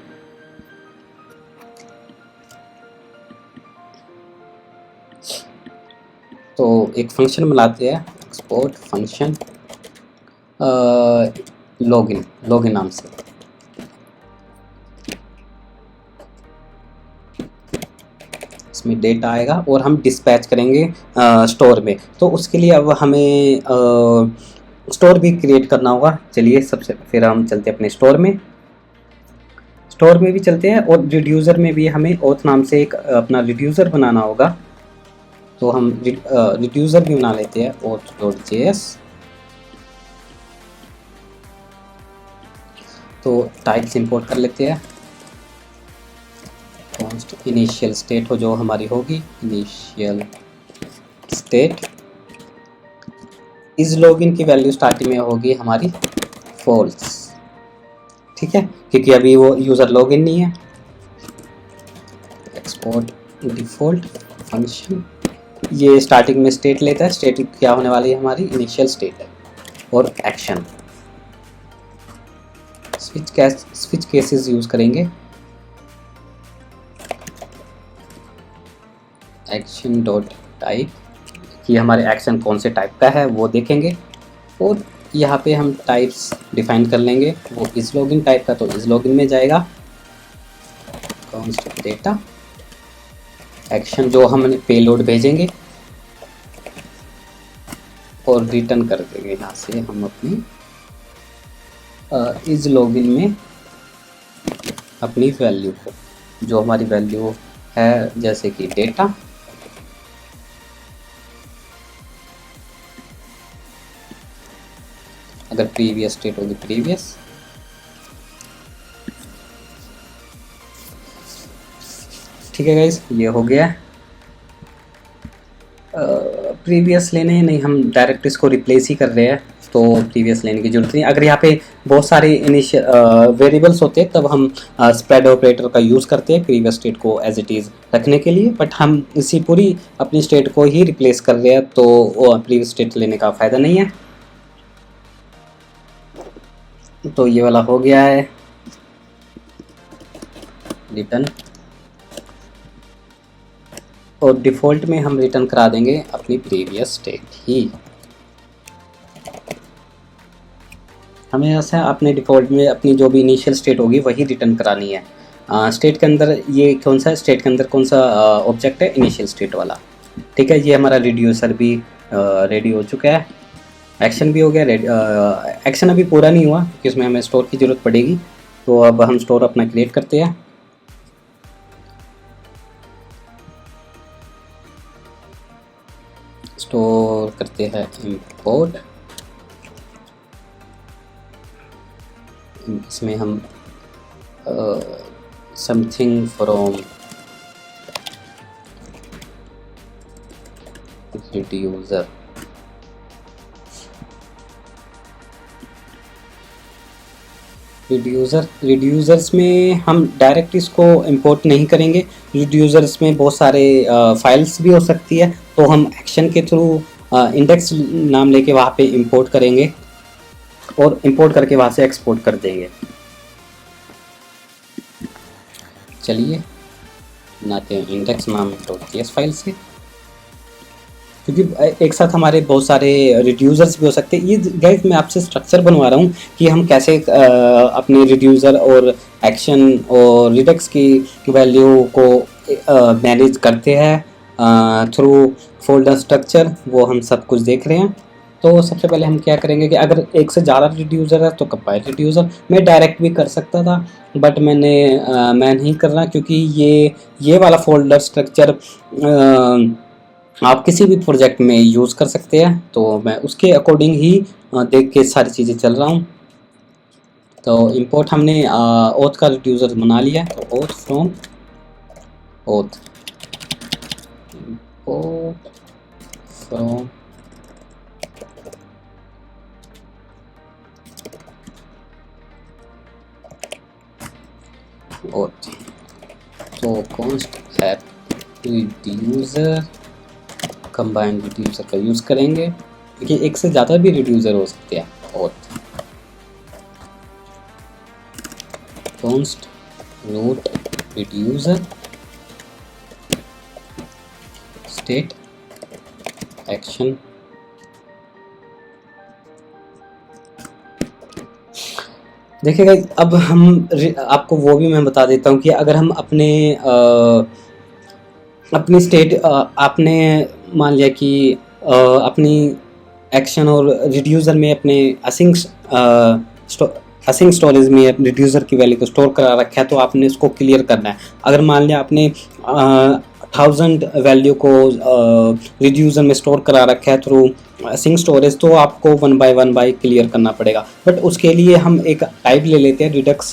तो एक फंक्शन बनाते हैं, एक्सपोर्ट फंक्शन लॉगिन नाम से। इसमें डेटा आएगा और हम डिस्पैच करेंगे स्टोर में। तो उसके लिए अब हमें स्टोर भी क्रिएट करना होगा। चलिए सबसे फिर हम चलते हैं अपने स्टोर में भी चलते हैं, और रिड्यूसर में भी हमें ऑथ नाम से एक अपना रिड्यूसर बनाना होगा। तो हम रिड्यूसर भी बना लेते हैं, auth.js। तो टाइप्स इंपोर्ट कर लेते हैं। कॉन्स्ट इनिशियल स्टेट हो जो हमारी होगी, इनिशियल स्टेट इस लॉगिन की वैल्यू स्टार्टिंग में होगी हमारी फॉल्स, ठीक है, क्योंकि अभी वो यूज़र लॉगिन नहीं है। एक्सपोर्ट डिफ़ॉल्ट फंक्शन, ये स्टार्टिंग में स्टेट लेता है। स्टेट क्या होने वाली है हमारी, इनिशियल स्टेट है। और एक्शन स्विच केसेस यूज़ करेंगे। एक्शन डॉट टाइप, कि हमारे एक्शन कौन से टाइप का है वो देखेंगे। और यहाँ पे हम टाइप्स डिफाइन कर लेंगे। वो इस लॉगिन टाइप का तो इस लॉगिन में जाएगा। कॉन्स्ट डेटा एक्शन जो हम पेलोड भेजेंगे और रिटर्न कर देंगे यहाँ से हम अपनी इस लॉगिन में अपनी वैल्यू को, जो हमारी वैल्यू है जैसे कि डेटा, अगर प्रीवियस स्टेट होगी प्रीवियस। ठीक है गाइस, ये हो गया। प्रीवियस लेने नहीं, हम डायरेक्ट इसको रिप्लेस ही कर रहे हैं, तो प्रीवियस लेने की जरूरत नहीं। अगर यहाँ पे बहुत सारे इनिशियल वेरिएबल्स होते हैं तब हम स्प्रेड ऑपरेटर का यूज़ करते हैं प्रीवियस स्टेट को एज इट इज़ रखने के लिए, बट हम इसी पूरी अपनी स्टेट को ही रिप्लेस कर रहे हैं, तो प्रीवियस स्टेट लेने का फ़ायदा नहीं है। तो ये वाला हो गया है रिटर्न, और डिफ़ॉल्ट में हम रिटर्न करा देंगे अपनी प्रीवियस स्टेट ही। हमें ऐसा अपने डिफ़ॉल्ट में अपनी जो भी इनिशियल स्टेट होगी वही रिटर्न करानी है। स्टेट के अंदर ये कौन सा स्टेट के अंदर कौन सा ऑब्जेक्ट है, इनिशियल स्टेट वाला। ठीक है, ये हमारा रिड्यूसर भी रेडी हो चुका है। एक्शन भी हो गया। एक्शन अभी पूरा नहीं हुआ क्योंकि इसमें हमें स्टोर की ज़रूरत पड़ेगी। तो अब हम स्टोर अपना क्रिएट करते हैं। स्टोर करते हैं इंपोर्ट, इसमें हम समथिंग फ्रॉम रिड्यूसर, रिड्यूसर्स में हम डायरेक्ट इसको इंपोर्ट नहीं करेंगे। रिड्यूसर्स में बहुत सारे फाइल्स भी हो सकती है, तो हम एक्शन के थ्रू इंडेक्स नाम लेके वहाँ पे इंपोर्ट करेंगे और इंपोर्ट करके वहाँ से एक्सपोर्ट कर देंगे। चलिए बनाते हैं इंडेक्स नाम .ts फाइल से, क्योंकि एक साथ हमारे बहुत सारे रिड्यूसर्स भी हो सकते हैं। ये गाइस मैं आपसे स्ट्रक्चर बनवा रहा हूँ कि हम कैसे अपने रिड्यूसर और एक्शन और रिडक्स की वैल्यू को मैनेज करते हैं थ्रू फोल्डर स्ट्रक्चर, वो हम सब कुछ देख रहे हैं। तो सबसे पहले हम क्या करेंगे कि अगर एक से ज़्यादा रिड्यूसर है तो कंपाइल रिड्यूसर मैं डायरेक्ट भी कर सकता था, बट मैं नहीं कर रहा क्योंकि ये वाला फोल्डर स्ट्रक्चर आप किसी भी प्रोजेक्ट में यूज़ कर सकते हैं। तो मैं उसके अकॉर्डिंग ही देख के सारी चीज़ें चल रहा हूँ। तो इंपोर्ट हमने ऑथ का रिड्यूसर बना लिया, तो auth from auth, import from auth. तो const app reducer combined reducer का यूज़ करेंगे क्योंकि एक से ज़्यादा भी रिड्यूसर हो सकते हैं। Auth const root reducer state action. देखिएगा, अब हम आपको वो भी मैं बता देता हूँ कि अगर हम अपने अपनी स्टेट आपने मान लिया कि अपनी एक्शन और रिड्यूसर में अपने असिंग स्टोरेज में रिड्यूसर की वैल्यू को स्टोर करा रखा है, तो आपने इसको क्लियर करना है। अगर मान लिया आपने 1000 वैल्यू को रिड्यूसर में स्टोर करा रखा है थ्रू सिंक स्टोरेज, तो आपको वन बाय क्लियर करना पड़ेगा। बट उसके लिए हम एक टाइप ले लेते हैं रिडक्स,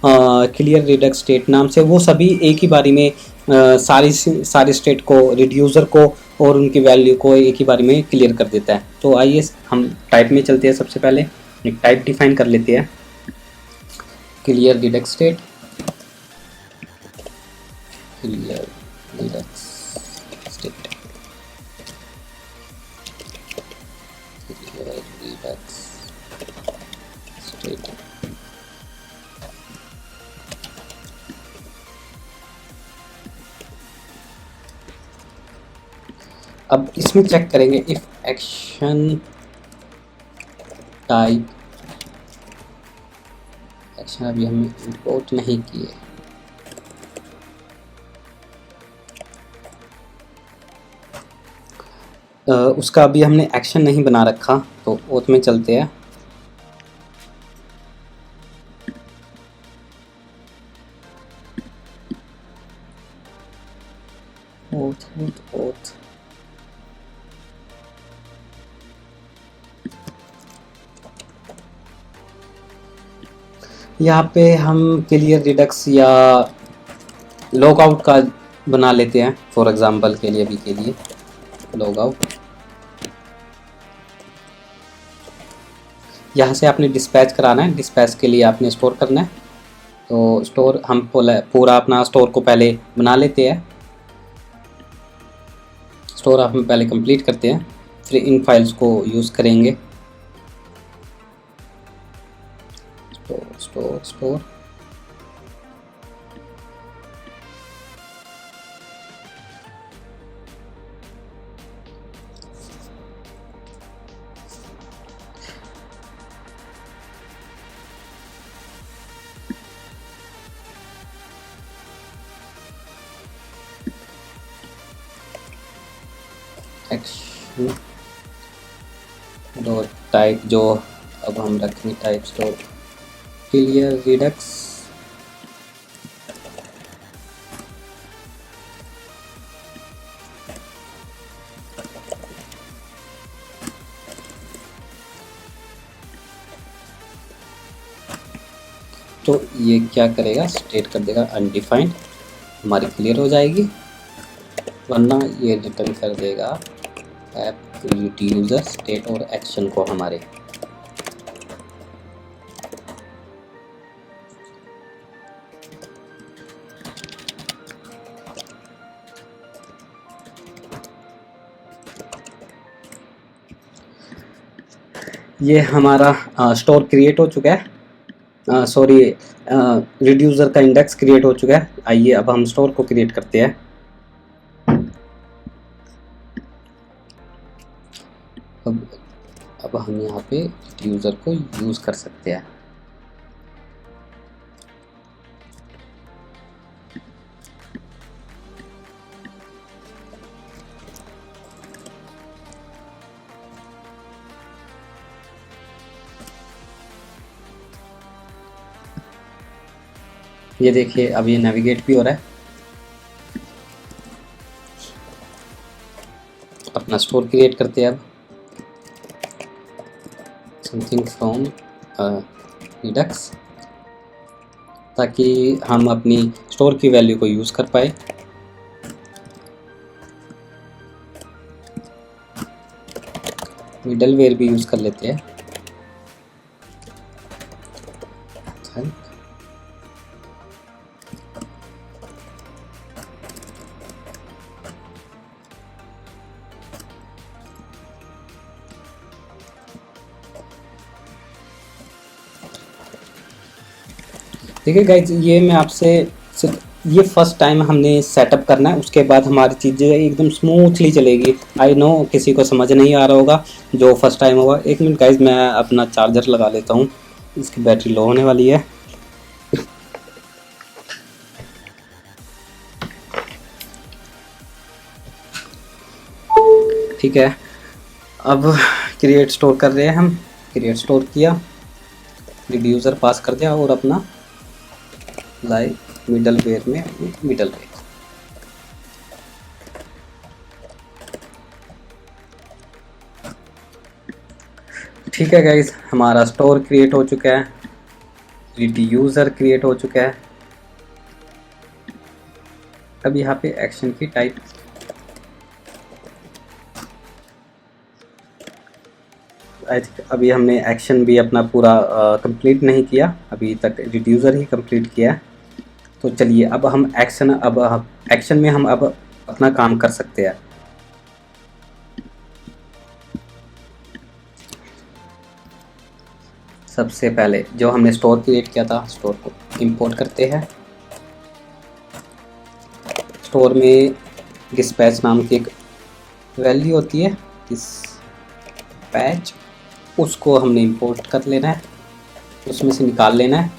क्लियर रिडक्स स्टेट नाम से। वो सभी एक ही बारी में सारी स्टेट को, रिड्यूसर को और उनकी वैल्यू को एक ही बारी में क्लियर कर देता है। तो आइए हम टाइप में चलते हैं। सबसे पहले एक टाइप डिफाइन कर लेते हैं, clear Redux state, clear Redux state, clear Redux state. अब इसमें चेक करेंगे इफ एक्शन टाइप, एक्शन अभी हमने इंपोर्ट नहीं किए, उसका अभी हमने एक्शन नहीं बना रखा, तो ओथ में चलते हैं। ओथ यहाँ पे हम क्लियर रिडक्स या लॉग आउट का बना लेते हैं फॉर एग्जांपल के लिए, अभी के लिए लॉग आउट। यहाँ से आपने डिस्पैच कराना है, डिस्पैच के लिए आपने स्टोर करना है। तो स्टोर हम पूरा अपना स्टोर को पहले बना लेते हैं। स्टोर हम पहले कंप्लीट करते हैं, फिर इन फाइल्स को यूज़ करेंगे। स्टोर एक्शन डॉट टाइप, जो अब हम रखेंगे टाइप डॉट क्लियर रिडक्स तो ये क्या करेगा, स्टेट कर देगा अनडिफाइंड, हमारी क्लियर हो जाएगी। वरना ये रिटर्न कर देगा ऐप रिड्यूसर स्टेट और एक्शन को हमारे। ये हमारा स्टोर क्रिएट हो चुका है, सॉरी रिड्यूसर का इंडेक्स क्रिएट हो चुका है। आइए अब हम स्टोर को क्रिएट करते हैं। अब हम यहाँ पे रिड्यूसर को यूज़ कर सकते हैं। ये देखिए अब ये नेविगेट भी हो रहा है। अपना स्टोर क्रिएट करते हैं अब, समथिंग फ्रॉम रिडक्स, ताकि हम अपनी स्टोर की वैल्यू को यूज़ कर पाए। मिडलवेयर भी यूज़ कर लेते हैं। देखिए गाइज, ये मैं आपसे ये फर्स्ट टाइम हमने सेटअप करना है, उसके बाद हमारी चीज़ें एकदम स्मूथली चलेगी। आई नो किसी को समझ नहीं आ रहा होगा जो फर्स्ट टाइम होगा। एक मिनट गाइज, मैं अपना चार्जर लगा लेता हूँ, इसकी बैटरी लो होने वाली है। ठीक है, अब क्रिएट स्टोर कर रहे हैं हम। क्रिएट स्टोर किया, रिड्यूसर पास कर दिया और अपना लाई मिडल वेयर में मिडल वेयर। ठीक है गाइस, हमारा स्टोर क्रिएट हो चुका है, रिड्यूसर क्रिएट हो चुका है। अब यहाँ पे एक्शन की टाइप आई थिंक अभी हमने एक्शन भी अपना पूरा कंप्लीट नहीं किया, अभी तक रिड्यूसर ही कंप्लीट किया है। तो चलिए अब हम एक्शन में हम अब अपना काम कर सकते हैं। सबसे पहले जो हमने स्टोर क्रिएट किया था, स्टोर को इंपोर्ट करते हैं। स्टोर में डिस्पैच नाम की एक वैल्यू होती है, डिस्पैच, उसको हमने इंपोर्ट कर लेना है, उसमें से निकाल लेना है।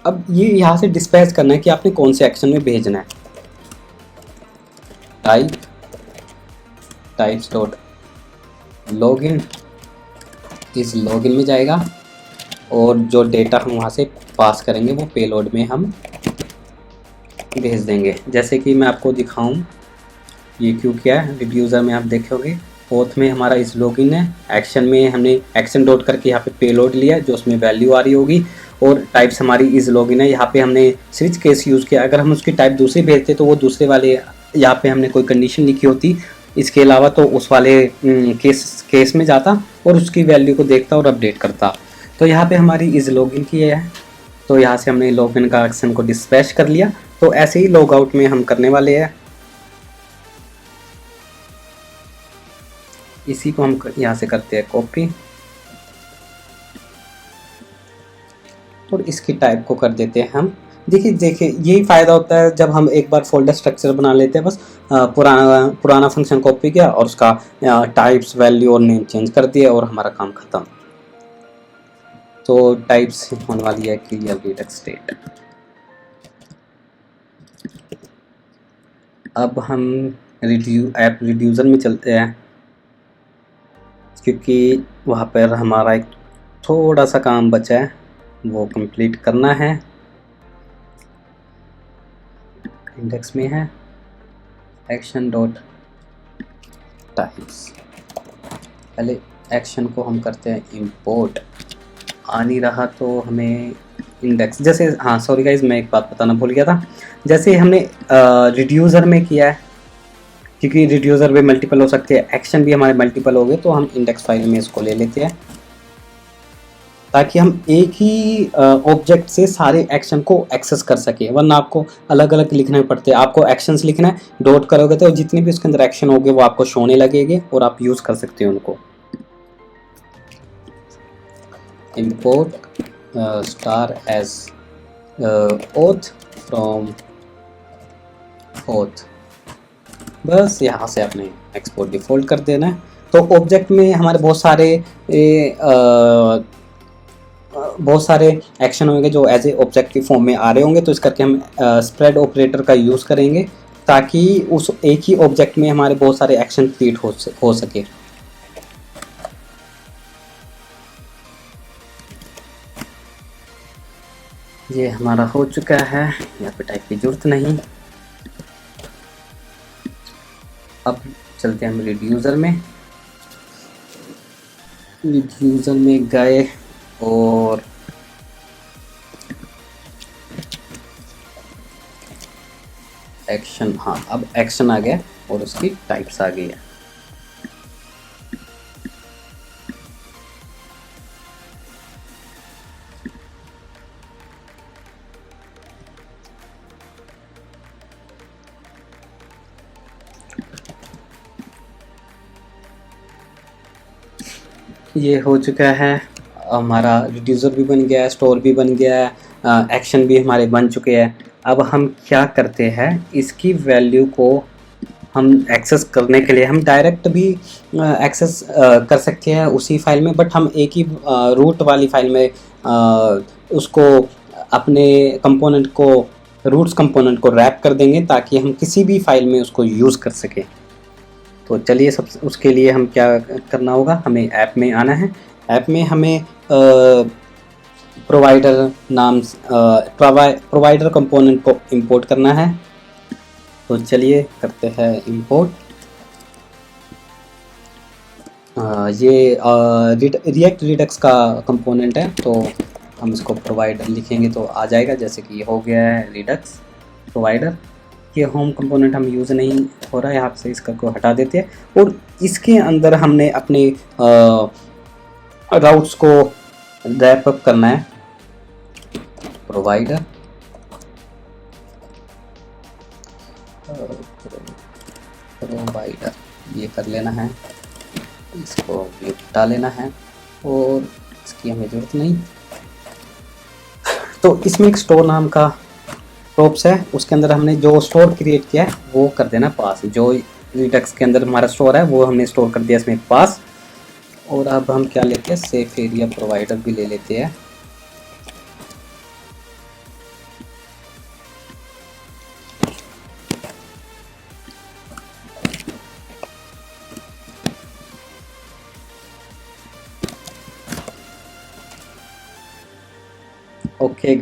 अब ये यहाँ से डिस्पैच करना है कि आपने कौन से एक्शन में भेजना है। टाइप्स डॉट लॉगिन, इस लॉगिन में जाएगा और जो डेटा हम वहाँ से पास करेंगे वो पेलोड में हम भेज देंगे। जैसे कि मैं आपको दिखाऊं, ये क्यों किया है, रिड्यूसर में आप देखोगे ओथ में हमारा इस लॉगिन है, एक्शन में हमने एक्शन डॉट करके यहाँ पे पेलोड लिया जो उसमें वैल्यू आ रही होगी, और टाइप्स हमारी इस लॉगिन है। यहाँ पे हमने स्विच केस यूज़ किया, अगर हम उसकी टाइप दूसरी भेजते तो वो दूसरे वाले, यहाँ पे हमने कोई कंडीशन लिखी होती इसके अलावा, तो उस वाले केस में जाता और उसकी वैल्यू को देखता और अपडेट करता। तो यहाँ पे हमारी इस लॉगिन की है, तो यहाँ से हमने लॉगिन का एक्शन को डिस्पैच कर लिया। तो ऐसे ही लॉग आउट में हम करने वाले हैं। इसी को हम यहाँ से करते हैं कॉपी और इसकी टाइप को कर देते हैं हम। देखिए यही फ़ायदा होता है जब हम एक बार फोल्डर स्ट्रक्चर बना लेते हैं, बस पुराना फंक्शन कॉपी किया और उसका टाइप्स वैल्यू और नेम चेंज कर दिया और हमारा काम ख़त्म। तो टाइप्स होने वाली है क्लियर टेक्स्ट स्टेट। अब हम ऐप रिड्यूसर में चलते हैं, क्योंकि वहाँ पर हमारा एक थोड़ा सा काम बचा है, वो कंप्लीट करना है। इंडेक्स में है एक्शन डॉट टाइप्स। पहले एक्शन को हम करते हैं इंपोर्ट, आ नहीं रहा तो हमें इंडेक्स, जैसे हाँ सॉरी गाइज मैं एक बात बताना भूल गया था, जैसे हमने रिड्यूसर में किया है, क्योंकि रिड्यूसर में मल्टीपल हो सकते हैं, एक्शन भी हमारे मल्टीपल हो गए, तो हम इंडेक्स फाइल में इसको ले लेते हैं ताकि हम एक ही ऑब्जेक्ट से सारे एक्शन को एक्सेस कर सके, वरना आपको अलग अलग लिखने पड़ते हैं। आपको एक्शंस लिखना है, डॉट करोगे तो जितने भी उसके अंदर एक्शन होंगे वो आपको शोने लगेंगे और आप यूज़ कर सकते हो उनको। Import star as auth from auth, बस यहाँ से आपने एक्सपोर्ट डिफ़ॉल्ट कर देना है। तो ऑब्जेक्ट में हमारे बहुत सारे एक्शन होंगे जो एज ए ऑब्जेक्ट की फॉर्म में आ रहे होंगे, तो इस करके हम स्प्रेड ऑपरेटर का यूज़ करेंगे ताकि उस एक ही ऑब्जेक्ट में हमारे बहुत सारे एक्शन क्रिएट हो सके। ये हमारा हो चुका है, यहाँ पे टाइप की जरूरत नहीं। अब चलते हैं हम रिड्यूसर में गए और एक्शन, हाँ अब एक्शन आ गया और उसकी टाइप्स आ गई है। ये हो चुका है, हमारा रिड्यूसर भी बन गया है, स्टोर भी बन गया है, एक्शन भी हमारे बन चुके हैं। अब हम क्या करते हैं, इसकी वैल्यू को हम एक्सेस करने के लिए हम डायरेक्ट भी एक्सेस कर सकते हैं उसी फाइल में, बट हम एक ही रूट वाली फाइल में उसको अपने कंपोनेंट को, रूट्स कंपोनेंट को रैप कर देंगे ताकि हम किसी भी फाइल में उसको यूज़ कर सकें। तो चलिए सब उसके लिए हम क्या करना होगा, हमें ऐप में आना है। ऐप में हमें प्रोवाइडर नाम प्रोवाइडर कंपोनेंट को इंपोर्ट करना है। तो चलिए करते हैं इंपोर्ट। ये रिएक्ट रिडक्स का कंपोनेंट है, तो हम इसको प्रोवाइडर लिखेंगे तो आ जाएगा। जैसे कि हो गया है रिडक्स प्रोवाइडर। ये होम कंपोनेंट हम यूज़ नहीं हो रहा है, यहाँ से इसका को हटा देते हैं। और इसके अंदर हमने अपने राउट्स को रैप अप करना है। प्रोवाइडर ये कर लेना है, इसको निपटा लेना है और इसकी हमें ज़रूरत नहीं। तो इसमें एक स्टोर नाम का प्रोप्स है, उसके अंदर हमने जो स्टोर क्रिएट किया है वो कर देना पास। जो रिडक्स के अंदर हमारा स्टोर है वो हमने स्टोर कर दिया इसमें पास। और अब हम क्या लेते हैं, सेफ एरिया प्रोवाइडर भी ले लेते हैं। Okay,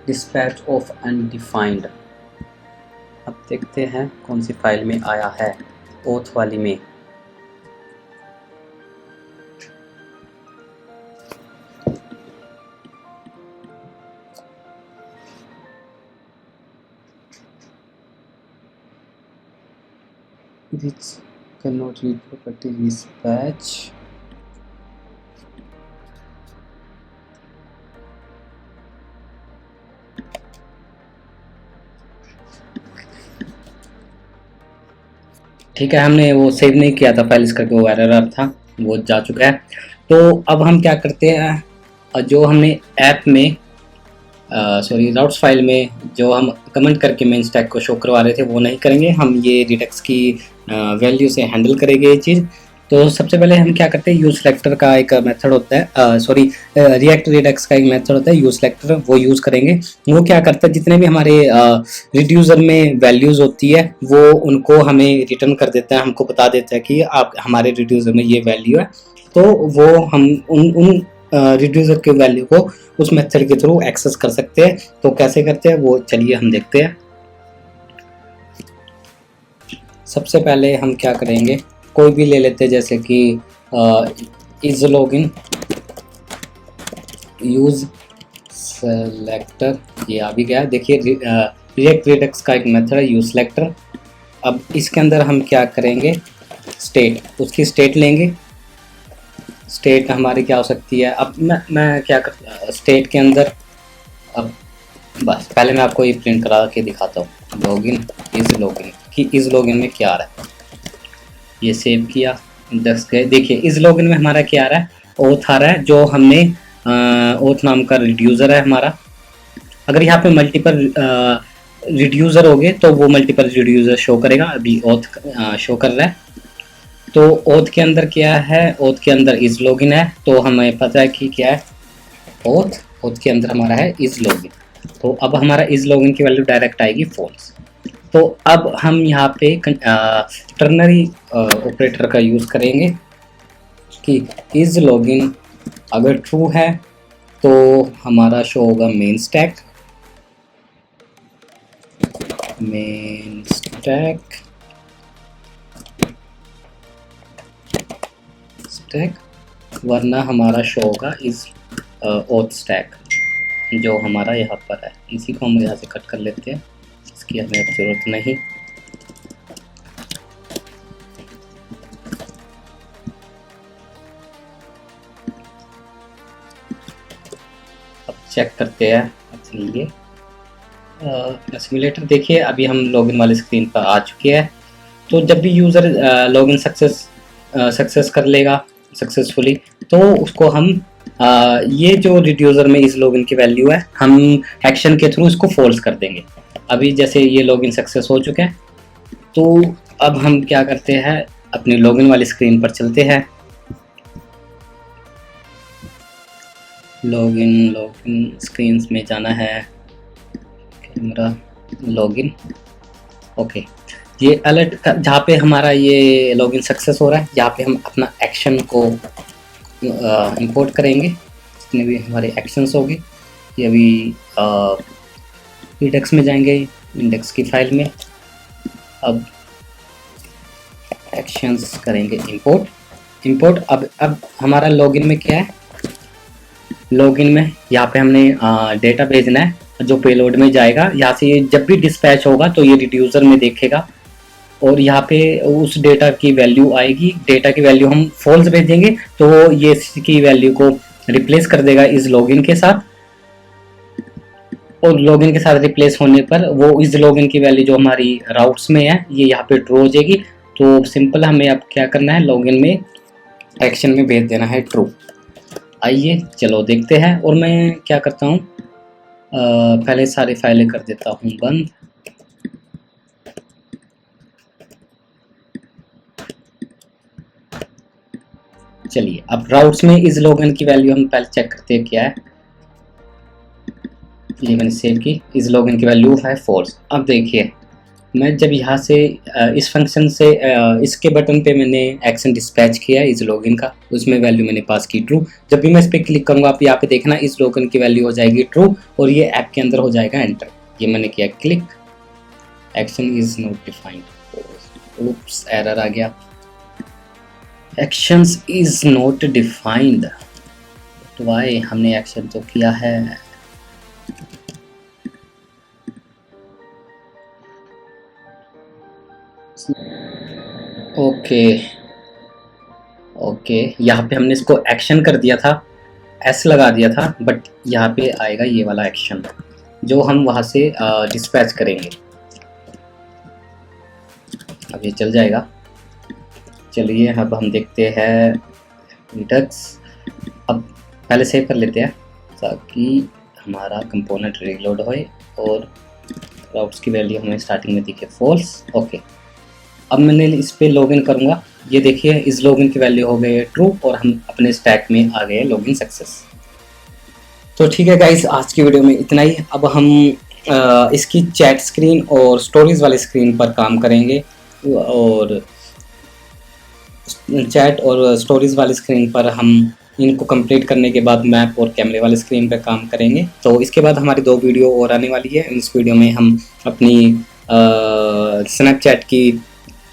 dispatch of undefined. अब देखते हैं कौन सी फाइल में आया है, ओथ वाली में। Which cannot read property dispatch। ठीक है, हमने वो सेव नहीं किया था फाइल, इसका वो एरर था, वो जा चुका है। तो अब हम क्या करते हैं, जो हमने ऐप में राउट्स फाइल में जो हम कमेंट करके मेन स्टैक को शो करवा रहे थे वो नहीं करेंगे, हम ये रिडक्स की वैल्यू से हैंडल करेंगे ये चीज़। तो सबसे पहले हम क्या करते हैं, यूज सेलेक्टर का एक मेथड होता है, रिएक्ट रिडक्स का एक मेथड होता है यूज सेलेक्टर, वो यूज़ करेंगे। वो क्या करता है, जितने भी हमारे रिड्यूसर में वैल्यूज़ होती है वो उनको हमें रिटर्न कर देता है, हमको बता देता है कि आप हमारे रिड्यूसर में ये वैल्यू है। तो वो हम उन रिड्यूसर के वैल्यू को उस मेथड के थ्रू एक्सेस कर सकते हैं। तो कैसे करते हैं वो चलिए हम देखते हैं। सबसे पहले हम क्या करेंगे, कोई भी ले लेते हैं, जैसे कि इज लॉगिन यूज सेलेक्टर, ये आ भी गया। देखिए रिएक्ट रिडक्स का एक मेथड है यूज सेलेक्टर। अब इसके अंदर हम क्या करेंगे, स्टेट, उसकी स्टेट लेंगे। स्टेट हमारी क्या हो सकती है, अब मैं क्या कर स्टेट के अंदर, अब बस पहले मैं आपको ये प्रिंट करा के दिखाता हूँ। लॉगिन इज लॉगिन कि इज लॉगिन में क्या आ रहा है, ये सेव किया, इंडेक्स गए। देखिए इज लॉगिन में हमारा क्या आ रहा है, ओथ आ रहा है, जो हमने ओथ नाम का रिड्यूसर है हमारा। अगर यहाँ पे मल्टीपल रिड्यूसर हो गए तो वो मल्टीपल रिड्यूसर शो करेगा, अभी ओथ शो कर रहा है। तो ओथ के अंदर क्या है, ओथ के अंदर इज लॉगिन है, तो हमें पता है कि क्या है ओथ के अंदर हमारा है इज लॉगिन। तो अब हमारा इज लॉगिन की वैल्यू डायरेक्ट आएगी फॉल्स। तो अब हम यहाँ पे टर्नरी ऑपरेटर का यूज़ करेंगे कि इज लॉगिन अगर ट्रू है तो हमारा शो होगा मेन स्टैक, वरना हमारा शो होगा इज ओथ स्टैक, जो हमारा यहाँ पर है। इसी को हम यहाँ से कट कर लेते हैं, इसकी हमें अब जरूरत नहीं। अब चेक करते हैं। अच्छा ये सिमुलेटर, देखिए अभी हम लॉगिन वाली स्क्रीन पर आ चुके हैं। तो जब भी यूज़र लॉगिन सक्सेस कर लेगा सक्सेसफुली, तो उसको हम ये जो रिड्यूसर में इस लॉगिन की वैल्यू है, हम एक्शन के थ्रू इसको फॉल्स कर देंगे। अभी जैसे ये लॉगिन सक्सेस हो चुका है, तो अब हम क्या करते हैं, अपनी लॉगिन वाली स्क्रीन पर चलते हैं। लॉगिन स्क्रीन्स में जाना है, कैमरा लॉगिन। ओके, ये अलर्ट का जहाँ पे हमारा ये लॉगिन सक्सेस हो रहा है, यहाँ पे हम अपना एक्शन को इंपोर्ट करेंगे। जितने भी हमारे एक्शंस होंगे ये अभी इंडेक्स में जाएंगे, इंडेक्स की फाइल में। अब एक्शंस करेंगे इंपोर्ट। अब हमारा लॉगिन में क्या है, लॉगिन में यहाँ पे हमने डेटा भेजना है जो पेलोड में जाएगा। यहाँ से ये जब भी डिस्पैच होगा तो ये रिड्यूसर में देखेगा और यहाँ पे उस डेटा की वैल्यू आएगी। डेटा की वैल्यू हम फॉल्स भेजेंगे तो वो ये की वैल्यू को रिप्लेस कर देगा इस लॉगिन के साथ, और लॉगिन के साथ रिप्लेस होने पर वो इस लॉगिन की वैल्यू जो हमारी राउट्स में है ये यहाँ पे ट्रू हो जाएगी। तो सिंपल हमें अब क्या करना है, लॉगिन में एक्शन में भेज देना है ट्रू। आइए चलो देखते हैं। और मैं क्या करता हूँ, पहले सारी फाइलें कर देता हूँ बंद। चलिए अब राउट्स में इस लॉगिन की वैल्यू हम पहले चेक करते हैं क्या है। ये मैंने सेव की, इस लॉगिन की वैल्यू है फॉल्स। अब देखिए मैं जब यहाँ से इस फंक्शन से इसके बटन पे मैंने एक्शन डिस्पैच किया इस लॉगिन का, उसमें वैल्यू मैंने पास की ट्रू। जब भी मैं इस पर क्लिक करूँगा आप यहाँ पे देखना इस लॉगिन की वैल्यू हो जाएगी ट्रू और ये ऐप के अंदर हो जाएगा एंटर। ये मैंने किया click, action is not defined. Oops, error आ गया, actions is not defined. Why, हमने एक्शन तो किया है। ओके, यहाँ पे हमने इसको एक्शन कर दिया था, एस लगा दिया था, बट यहाँ पे आएगा ये वाला एक्शन जो हम वहाँ से डिस्पैच करेंगे। अब ये चल जाएगा। चलिए अब हम देखते हैं रिडक्स। अब पहले सेव कर लेते हैं ताकि हमारा कंपोनेंट रीलोड होए और राउट्स की वैल्यू हमें स्टार्टिंग में दिखे फॉल्स। ओके, अब मैंने इस पे लॉगिन करूँगा, ये देखिए इस लॉगिन की वैल्यू हो गई है ट्रू और हम अपने स्टैक में आ गए लॉगिन सक्सेस। तो ठीक है गाइस, आज की वीडियो में इतना ही। अब हम इसकी चैट स्क्रीन और स्टोरीज वाली स्क्रीन पर काम करेंगे, और चैट और स्टोरीज वाली स्क्रीन पर हम इनको कंप्लीट करने के बाद मैप और कैमरे वाली स्क्रीन पर काम करेंगे। तो इसके बाद हमारी 2 वीडियो और आने वाली है। इस वीडियो में हम अपनी स्नैपचैट की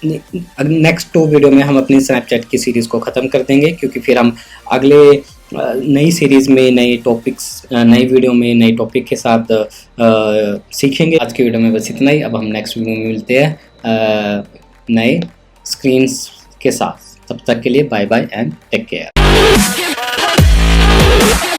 नेक्स्ट 2 वीडियो में हम अपनी स्नैपचैट की सीरीज़ को ख़त्म कर देंगे, क्योंकि फिर हम अगले नई सीरीज़ में नए टॉपिक्स, नई वीडियो में नए टॉपिक के साथ सीखेंगे। आज की वीडियो में बस इतना ही। अब हम नेक्स्ट वीडियो में मिलते हैं नए स्क्रीन्स के साथ। तब तक के लिए bye bye and take care.